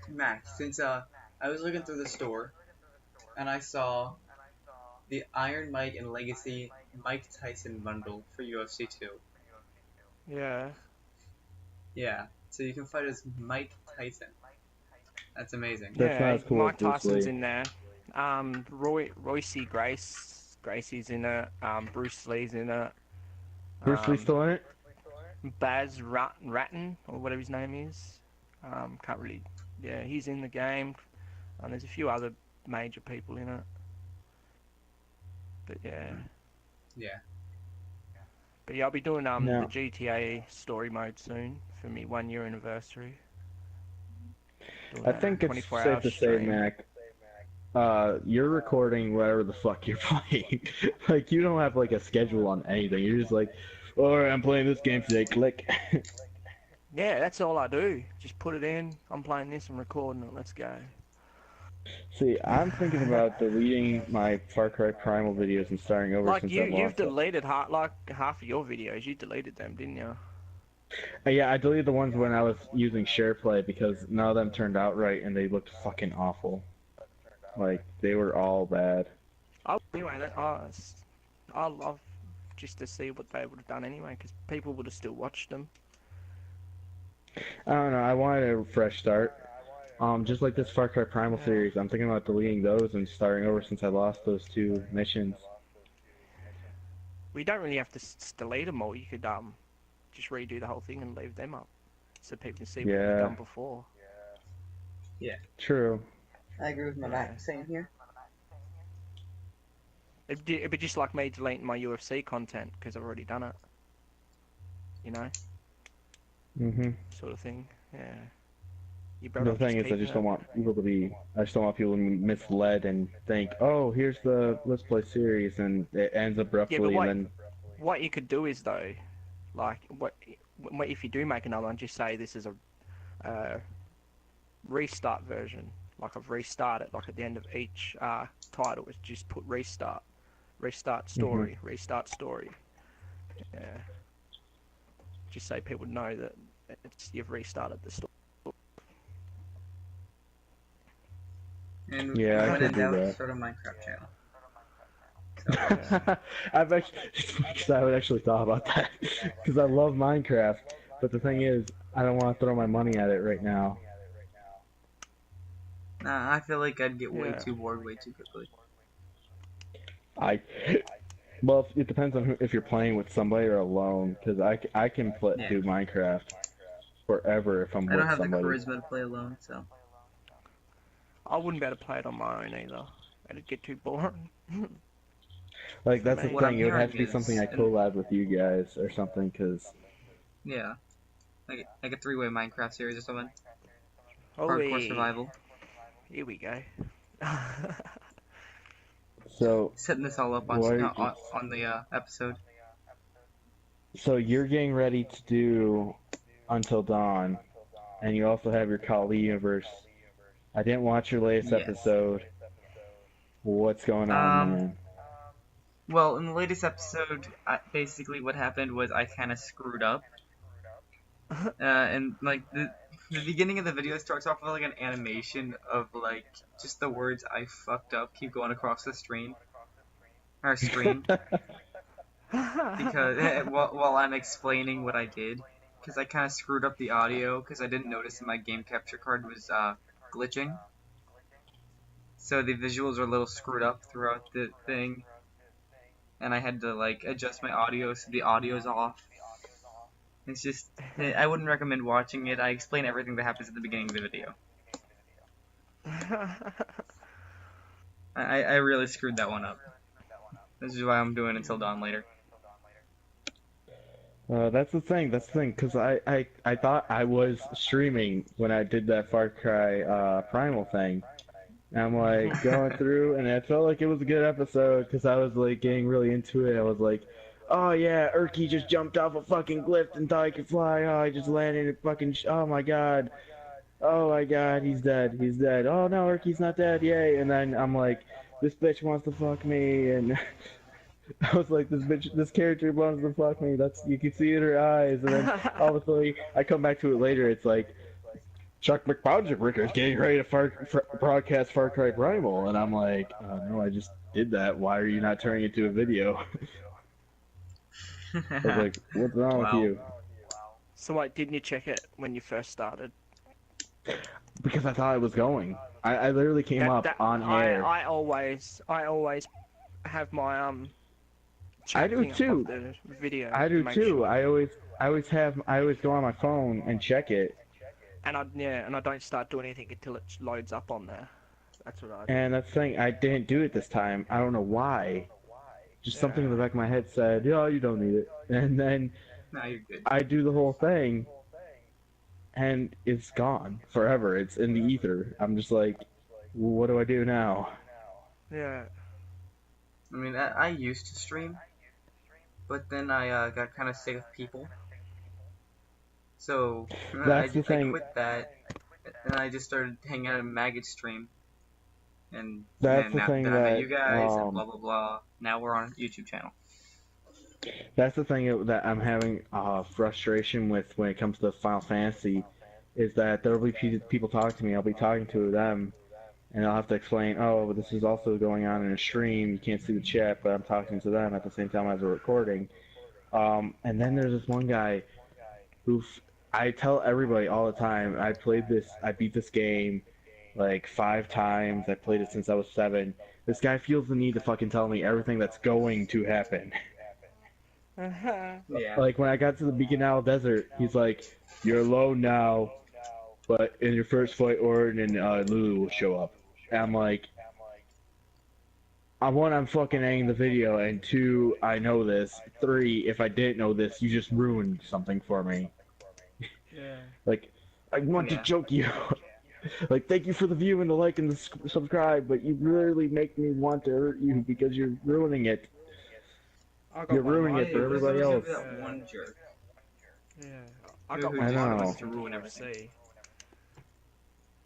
Max, since I was looking through the store, and I saw the Iron Mike and Legacy Mike Tyson bundle for UFC 2. Yeah. Yeah, so you can fight as Mike Tyson. That's amazing. That's not as cool Mike as Bruce Tyson's Lee. in there. Gracie's in it. Bruce Lee's in it. Bruce Lee still in it? Baz Ratton, or whatever his name is. Can't really... Yeah, he's in the game. And there's a few other major people in it. But yeah. Yeah. But yeah, I'll be doing the No. GTA story mode soon for me 1 year anniversary. Doing I a think it's 24 safe hour to say, stream. Mac, you're recording whatever the fuck you're playing. Like, you don't have, like, a schedule on anything. You're just like, alright, I'm playing this game today, click. Yeah, that's all I do. Just put it in, I'm playing this and recording it, let's go. See, I'm thinking about deleting my Far Cry Primal videos and starting over Like since you've lost it. deleted half of your videos, you deleted them, didn't you? Yeah, I deleted the ones when I was using SharePlay because none of them turned out right and they looked fucking awful. Like, they were all bad. Anyway, I love just to see what they would have done anyway, because people would have still watched them. I don't know, I wanted a fresh start. Just like this Far Cry Primal series, I'm thinking about deleting those and starting over since I lost those 2 missions. We don't really have to delete them all. You could just redo the whole thing and leave them up, so people can see what you've done before. Yeah. True. I agree with my back. Same here. It'd be just like me deleting my UFC content because I've already done it. You know? Sort of thing. Yeah. The thing is, I just don't want people to be misled and think, oh, here's the Let's Play series, and it ends abruptly, but and then... what you could do is, though, like, what if you do make another one, just say this is a restart version. Like, I've restarted, like, at the end of each title, it's just put restart. Restart story. Restart story. Yeah. Just so people know that you've restarted the story. And Yeah, I could do that. Start a Minecraft channel. I haven't actually thought about that, because I love Minecraft, but the thing is, I don't want to throw my money at it right now. Nah, I feel like I'd get way too bored way too quickly. Well, it depends on if you're playing with somebody or alone, because I can do Minecraft. forever if I'm I don't with have the somebody. charisma to play alone, so. I wouldn't be able to play it on my own either. It'd get too boring. Like, that's the What I'm thing, it would have hearing to be something is- I collab with you guys or something, because Yeah. Like a three-way Minecraft series or something. Oh, Hardcore survival. Here we go. so Setting this all up What- on the episode. so you're getting ready to do Until Dawn, and you also have your Call of the Universe. I didn't watch your latest Yes. episode. What's going on, man? Well, in the latest episode, basically what happened was I kind of screwed up. And like the beginning of the video starts off with like an animation of like just the words "I fucked up" keep going across the screen. Because while I'm explaining what I did, because I kind of screwed up the audio because I didn't notice that my game capture card was glitching. So the visuals are a little screwed up throughout the thing, and I had to like adjust my audio so the audio's off. It's just, I wouldn't recommend watching it. I explain everything that happens at the beginning of the video. I really screwed that one up. This is why I'm doing Until Dawn later. That's the thing, because I thought I was streaming when I did that Far Cry Primal thing. And I'm like going through, and I felt like it was a good episode because I was like getting really into it. I was like, oh yeah, Urki just jumped off a fucking cliff and thought he could fly. Oh, I just landed in fucking. Oh my god. Oh my god, he's dead. He's dead. Oh no, Urki's not dead. Yay! And then I'm like, this bitch wants to fuck me, and I was like, this character wants to fuck me. You can see it in her eyes. And then all of a sudden, I come back to it later. It's like, ChuckMcBoundaryBreaker is getting ready to broadcast Far Cry Primal, and I'm like, no, I just did that. Why are you not turning it into a video? I was like, what's wrong with you? So wait, didn't you check it when you first started? Because I thought it was going. I literally came up on air. I always have my I do checking too. of the video. I do to make too. sure. I always go on my phone and check it. And I don't start doing anything until it loads up on there. That's what I do. And that's the thing, I didn't do it this time. I don't know why. Just something in the back of my head said, yeah, you don't need it. And then No, you're good. I do the whole thing, and it's gone forever. It's in the ether. I'm just like, what do I do now? Yeah. I mean, I used to stream, but then I got kind of sick of people. So That's the thing. I quit that, and I just started hanging out in Maggot's stream. And That's then the now thing that I met that, you guys, and blah blah blah. Now we're on a YouTube channel. That's the thing that I'm having frustration with when it comes to Final Fantasy, is that there will be people talking to me, I'll be talking to them, and I'll have to explain, oh, this is also going on in a stream, you can't see the chat, but I'm talking to them at the same time as we're recording. And then there's this one guy who, I tell everybody all the time, I beat this game like 5 times, I played it since I was 7. This guy feels the need to fucking tell me everything that's going to happen. Yeah. Like, when I got to the Beacon Owl Desert, he's like, you're alone now, but in your first fight, Orin and Lulu will show up. And I'm like, one, I'm fucking ending the video, and 2, I know this. 3, if I didn't know this, you just ruined something for me. Yeah. Like, I want to joke you. Like, thank you for the view and the like and the subscribe, but you really make me want to hurt you because you're ruining it. You're ruining it for everybody else. That one jerk. Yeah. I got Who my just know. wants to ruin everything. see.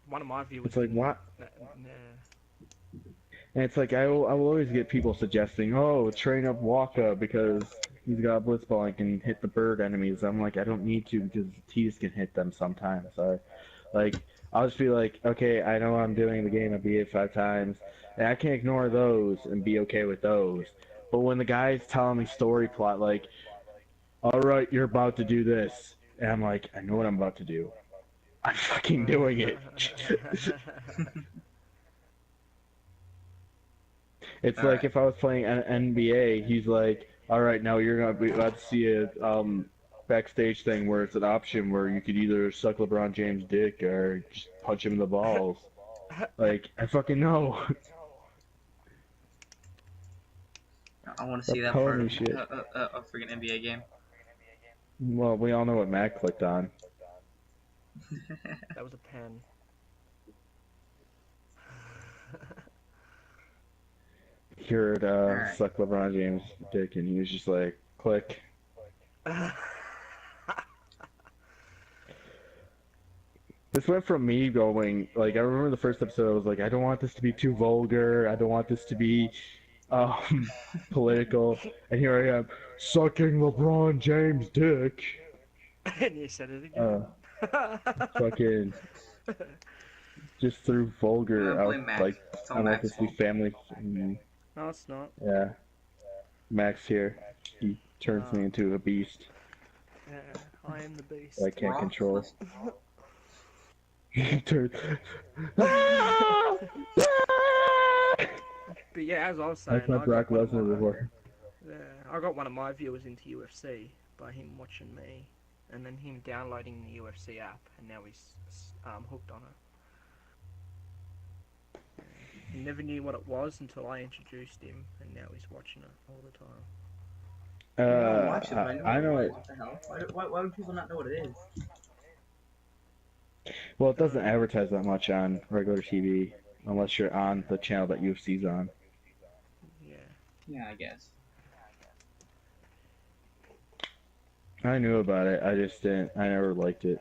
One of my viewers. It's like, didn't- what? Yeah. And it's like, I will always get people suggesting, oh, train up Waka because he's got a blitzball and can hit the bird enemies. I'm like, I don't need to because T's can hit them sometimes. Like, I'll just be like, okay, I know what I'm doing in the game, I beat it 5 times, and I can ignore those and be okay with those. But when the guy's telling me story plot, like, alright, you're about to do this, and I'm like, I know what I'm about to do. I'm fucking doing it. It's like if I was playing an NBA, he's like, alright, now you're gonna be about to see a backstage thing where it's an option where you could either suck LeBron James' dick or just punch him in the balls. Like, I fucking know. I want to see that telling part me of shit. a freaking NBA game. Well, we all know what Mac clicked on. That was a pen. He heard Alright. suck LeBron James' dick, and he was just like, click. This went from me going, like, I remember the first episode, I was like, I don't want this to be too vulgar, I don't want this to be, political, and here I am, sucking LeBron James' dick. And you said it again. Fucking, just through vulgar, I was Blame Max. like, It's all I want Max's this to be fault. family, No, it's not. yeah. Max here, he turns me into a beast Yeah, I am the beast. that I can't Rock? control. Turn- But yeah, as I was saying, That's my I Brock got one of Lesnar my- before. Yeah, I got one of my viewers into UFC by him watching me, and then him downloading the UFC app, and now he's hooked on it. He never knew what it was until I introduced him, and now he's watching it all the time. Watch it, but I know it. What the hell? Why would people not know what it is? Well, it doesn't advertise that much on regular TV unless you're on the channel that UFC's on. Yeah. Yeah, I guess. I knew about it. I just didn't. I never liked it.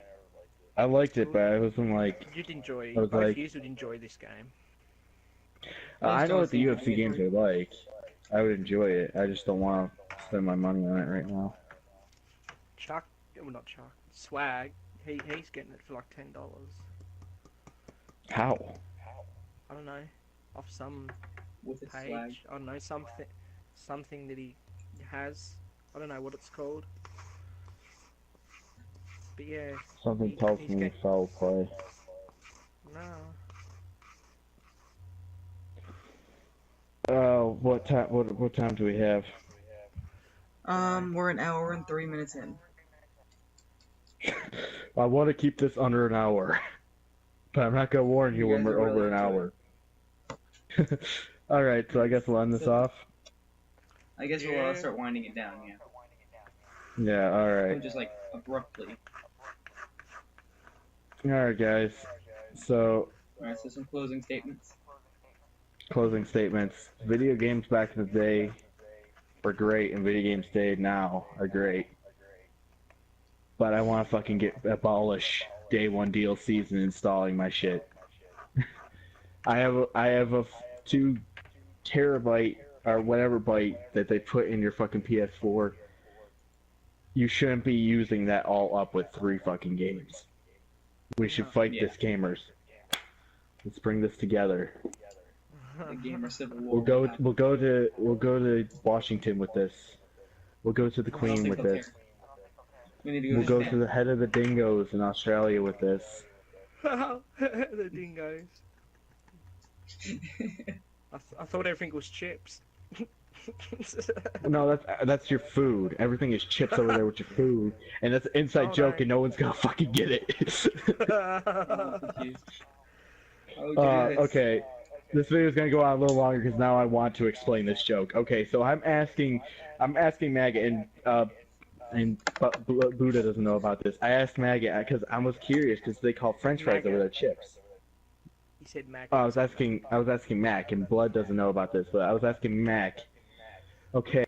I liked it, but I wasn't like. You'd enjoy. I was Both like- yous would enjoy this game. I know what the don't UFC think- games are like. I would enjoy it. I just don't want to spend my money on it right now. Chuck, well not Chuck, Swag. He's getting it for like $10. How? I don't know, off some With its page. swag. I don't know, something that he has. I don't know what it's called. But yeah, Something He- tells he's me get- foul play. no. What time? What time do we have? We're an hour and 3 minutes in. I want to keep this under an hour, but I'm not gonna warn you You when guys we're are over really an into hour. All right, so I guess we'll end this off. I guess we'll Yeah. start winding it down, yeah. Yeah. All right. Just like abruptly. All right, guys. So Alright, so some closing statements. closing statements. Video games back in the day were great, and video games today now are great. But I want to fucking abolish day one DLCs and installing my shit. I have a 2 terabyte or whatever byte that they put in your fucking PS4. You shouldn't be using that all up with 3 fucking games. We should fight Yeah. this, gamers. Let's bring this together. The gamer civil war. We'll go to Washington with this. We'll go to the I don't Queen think with they'll this. care. We need to go We'll to go Japan. to the head of the dingoes in Australia with this. The dingoes. I thought everything was chips. No, that's your food. Everything is chips over there with your food, and that's an inside Oh, joke, no. and no one's gonna fucking get it. I'm confused. Okay. Okay, this video is gonna go on a little longer because now I want to explain this joke. Okay, so I'm asking Maggot, but BloodBuddha doesn't know about this. I asked Maggot because I was curious because they call French fries over there chips. He said Mac. Oh, I was asking Mac, and Blood doesn't know about this, but I was asking Mac. Okay,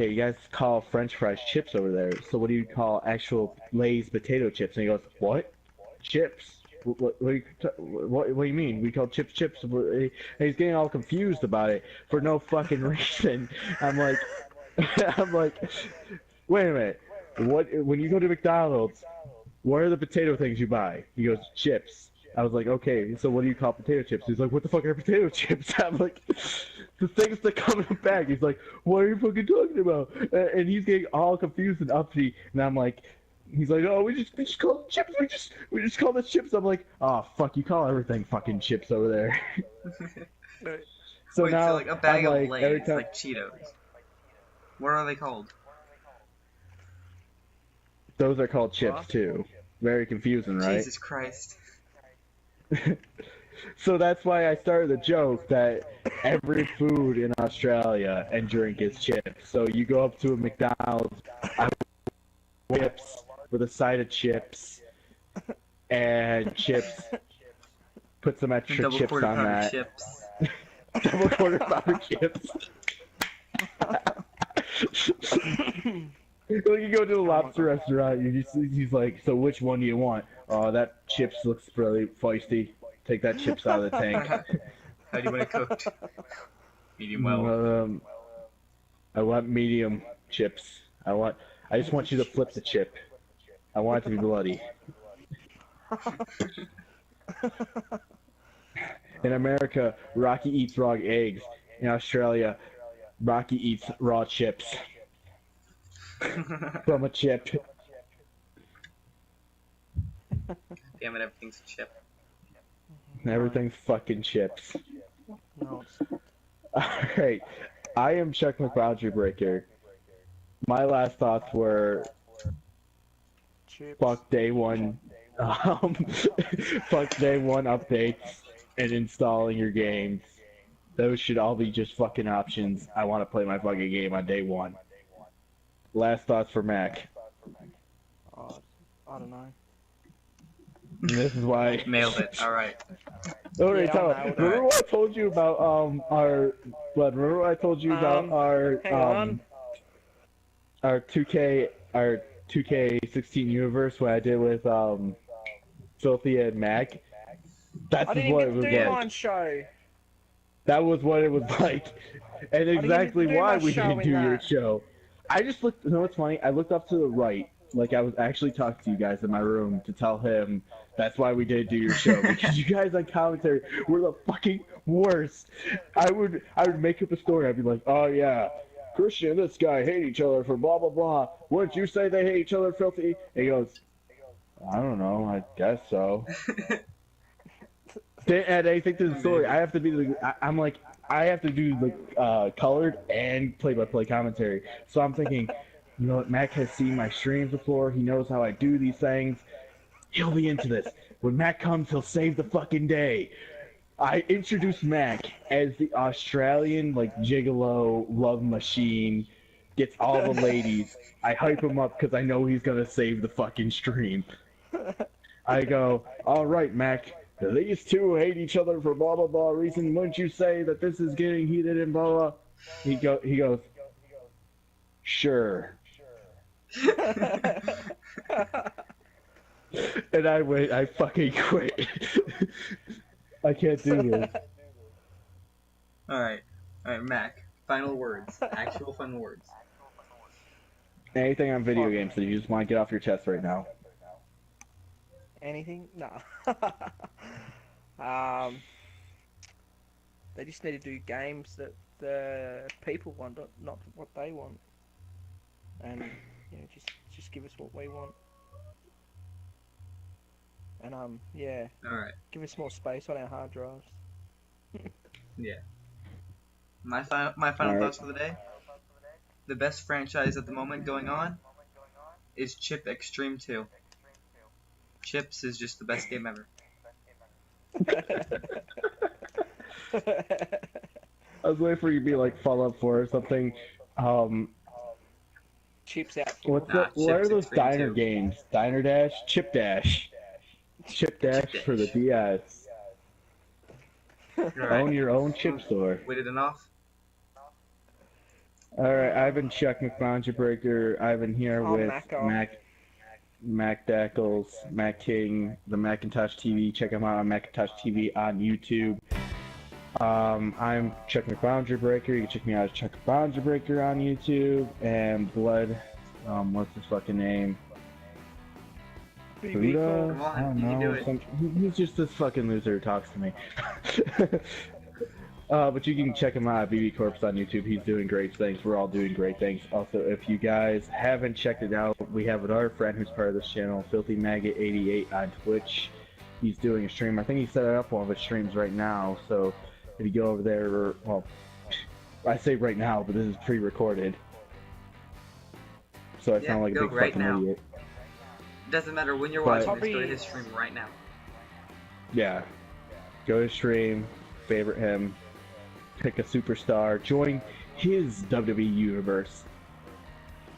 you guys call French fries chips over there. So what do you call actual Lay's potato chips? And he goes, what? Chips? What do you mean? We call chips chips. And he's getting all confused about it for no fucking reason. I'm like, wait a minute. When you go to McDonald's, what are the potato things you buy? He goes, chips. I was like, okay, so what do you call potato chips? He's like, what the fuck are potato chips? I'm like, the things that come in a bag. He's like, what are you fucking talking about? And he's getting all confused and uppity, and I'm like, he's like, oh, we just call them chips. We just call this chips. I'm like, oh fuck, you call everything fucking chips over there. So Wait, now so like a bag I'm of like, Lay's, every time, like Cheetos. What are they called? Those are called chips What? too. Very confusing, right? Jesus Christ. So that's why I started the joke that every food in Australia and drink is chips. So you go up to a McDonald's, I want chips with a side of chips and chips. Put some extra Double chips quarter on pounder that. chips. Double quarter pounder chips. When you go to a lobster restaurant, he's like, so which one do you want? Oh, that chips looks really feisty. Take that chips out of the tank. How do you want it cooked? Medium well. I want medium chips. I just want you to flip the chip. I want it to be bloody. In America, Rocky eats raw eggs. In Australia, Rocky eats raw chips. From a chip. Damn it, everything's a chip. Everything's fucking chips. No, Alright, I am ChuckMcBoundaryBreaker. My last thoughts were, chips. fuck day one, fuck day one updates and installing your games. Those should all be just fucking options. I want to play my fucking game on day one. Last thoughts for Mac. I don't know. And this is why. Nailed it. Alright. Alright, Yeah, tell I nailed it. remember what I told you about our blood? Remember what I told you about hang on. our 2K16 universe what I did with Filthy and Mac? That's I didn't what even it was do like. my show. That was what it was like, and even exactly do why my we show didn't in do your that. show. I just looked. You know what's funny? I looked up to the right, like I was actually talking to you guys in my room to tell him that's why we didn't do your show because you guys on commentary were the fucking worst. I would make up a story. I'd be like, oh yeah, Christian and this guy hate each other for blah blah blah. Wouldn't you say they hate each other, Filthy? And he goes, I don't know. I guess so. Didn't add anything to the story. I have to be I'm like, I have to do the colored and play-by-play commentary. So I'm thinking, you know what? Mac has seen my streams before. He knows how I do these things. He'll be into this. When Mac comes, he'll save the fucking day. I introduced Mac as the Australian gigolo love machine. Gets all the ladies. I hype him up because I know he's gonna save the fucking stream. I go, all right, Mac. These two hate each other for blah blah blah reason. Wouldn't you say that this is getting heated and blah blah? He goes, sure. And I fucking quit. I can't do this. Alright, Mac. Final words. Actual final words. Anything on video games that you just want to get off your chest right now? Anything? No. They just need to do games that the people want, not what they want. And just give us what we want. And yeah. Alright. Give us more space on our hard drives. Yeah. My final thoughts for the day. The best franchise at the moment going on is Chip Extreme 2. Chips is just the best game ever. I was waiting for you to be like Fallout 4 or something. Chips out. What are Chips those Extreme diner 2. games? Diner Dash? Chip Dash. Chip Dash for the DS. Alright. Own your own chip store. Waited enough? Alright, I've been ChuckMcBoundaryBreaker. I've been here with Macko. Macdackles, Mac King, the Macintosh TV. Check him out on Macintosh TV on YouTube. I'm ChuckMcBoundaryBreaker. You can check me out as ChuckMcBoundaryBreaker on YouTube. And Blood, what's his fucking name? Buddha? Come on, I don't you can know. do it. He's just this fucking loser who talks to me. But you can check him out at BB Corpse on YouTube. He's doing great things. We're all doing great things. Also, if you guys haven't checked it out, we have another friend who's part of this channel, Filthy Maggot 88 on Twitch. He's doing a stream. I think he set up one of his streams right now. So if you go over there, well, I say right now, but this is pre-recorded. So I sound like a go big right fucking now. idiot. doesn't matter when you're But- watching this, go to Probably- his stream right now. Yeah. Go to stream, favorite him, pick a superstar, join his WWE universe.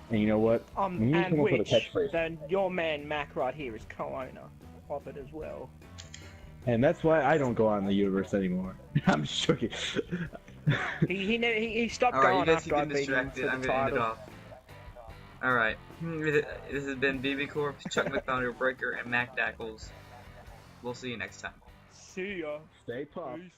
And you know what? We need to And come up with a which, catchphrase. then your man Mac right here is co-owner of it as well. And that's why I don't go on the universe anymore. I'm just joking. He stopped Alright, you going guys keep after I getting beat him distracted. for I'm the gonna end it title. off. Alright. This has been BB Corp, ChuckMcBoundaryBreaker, and Macdackles. We'll see you next time. See ya. Stay pumped. Peace.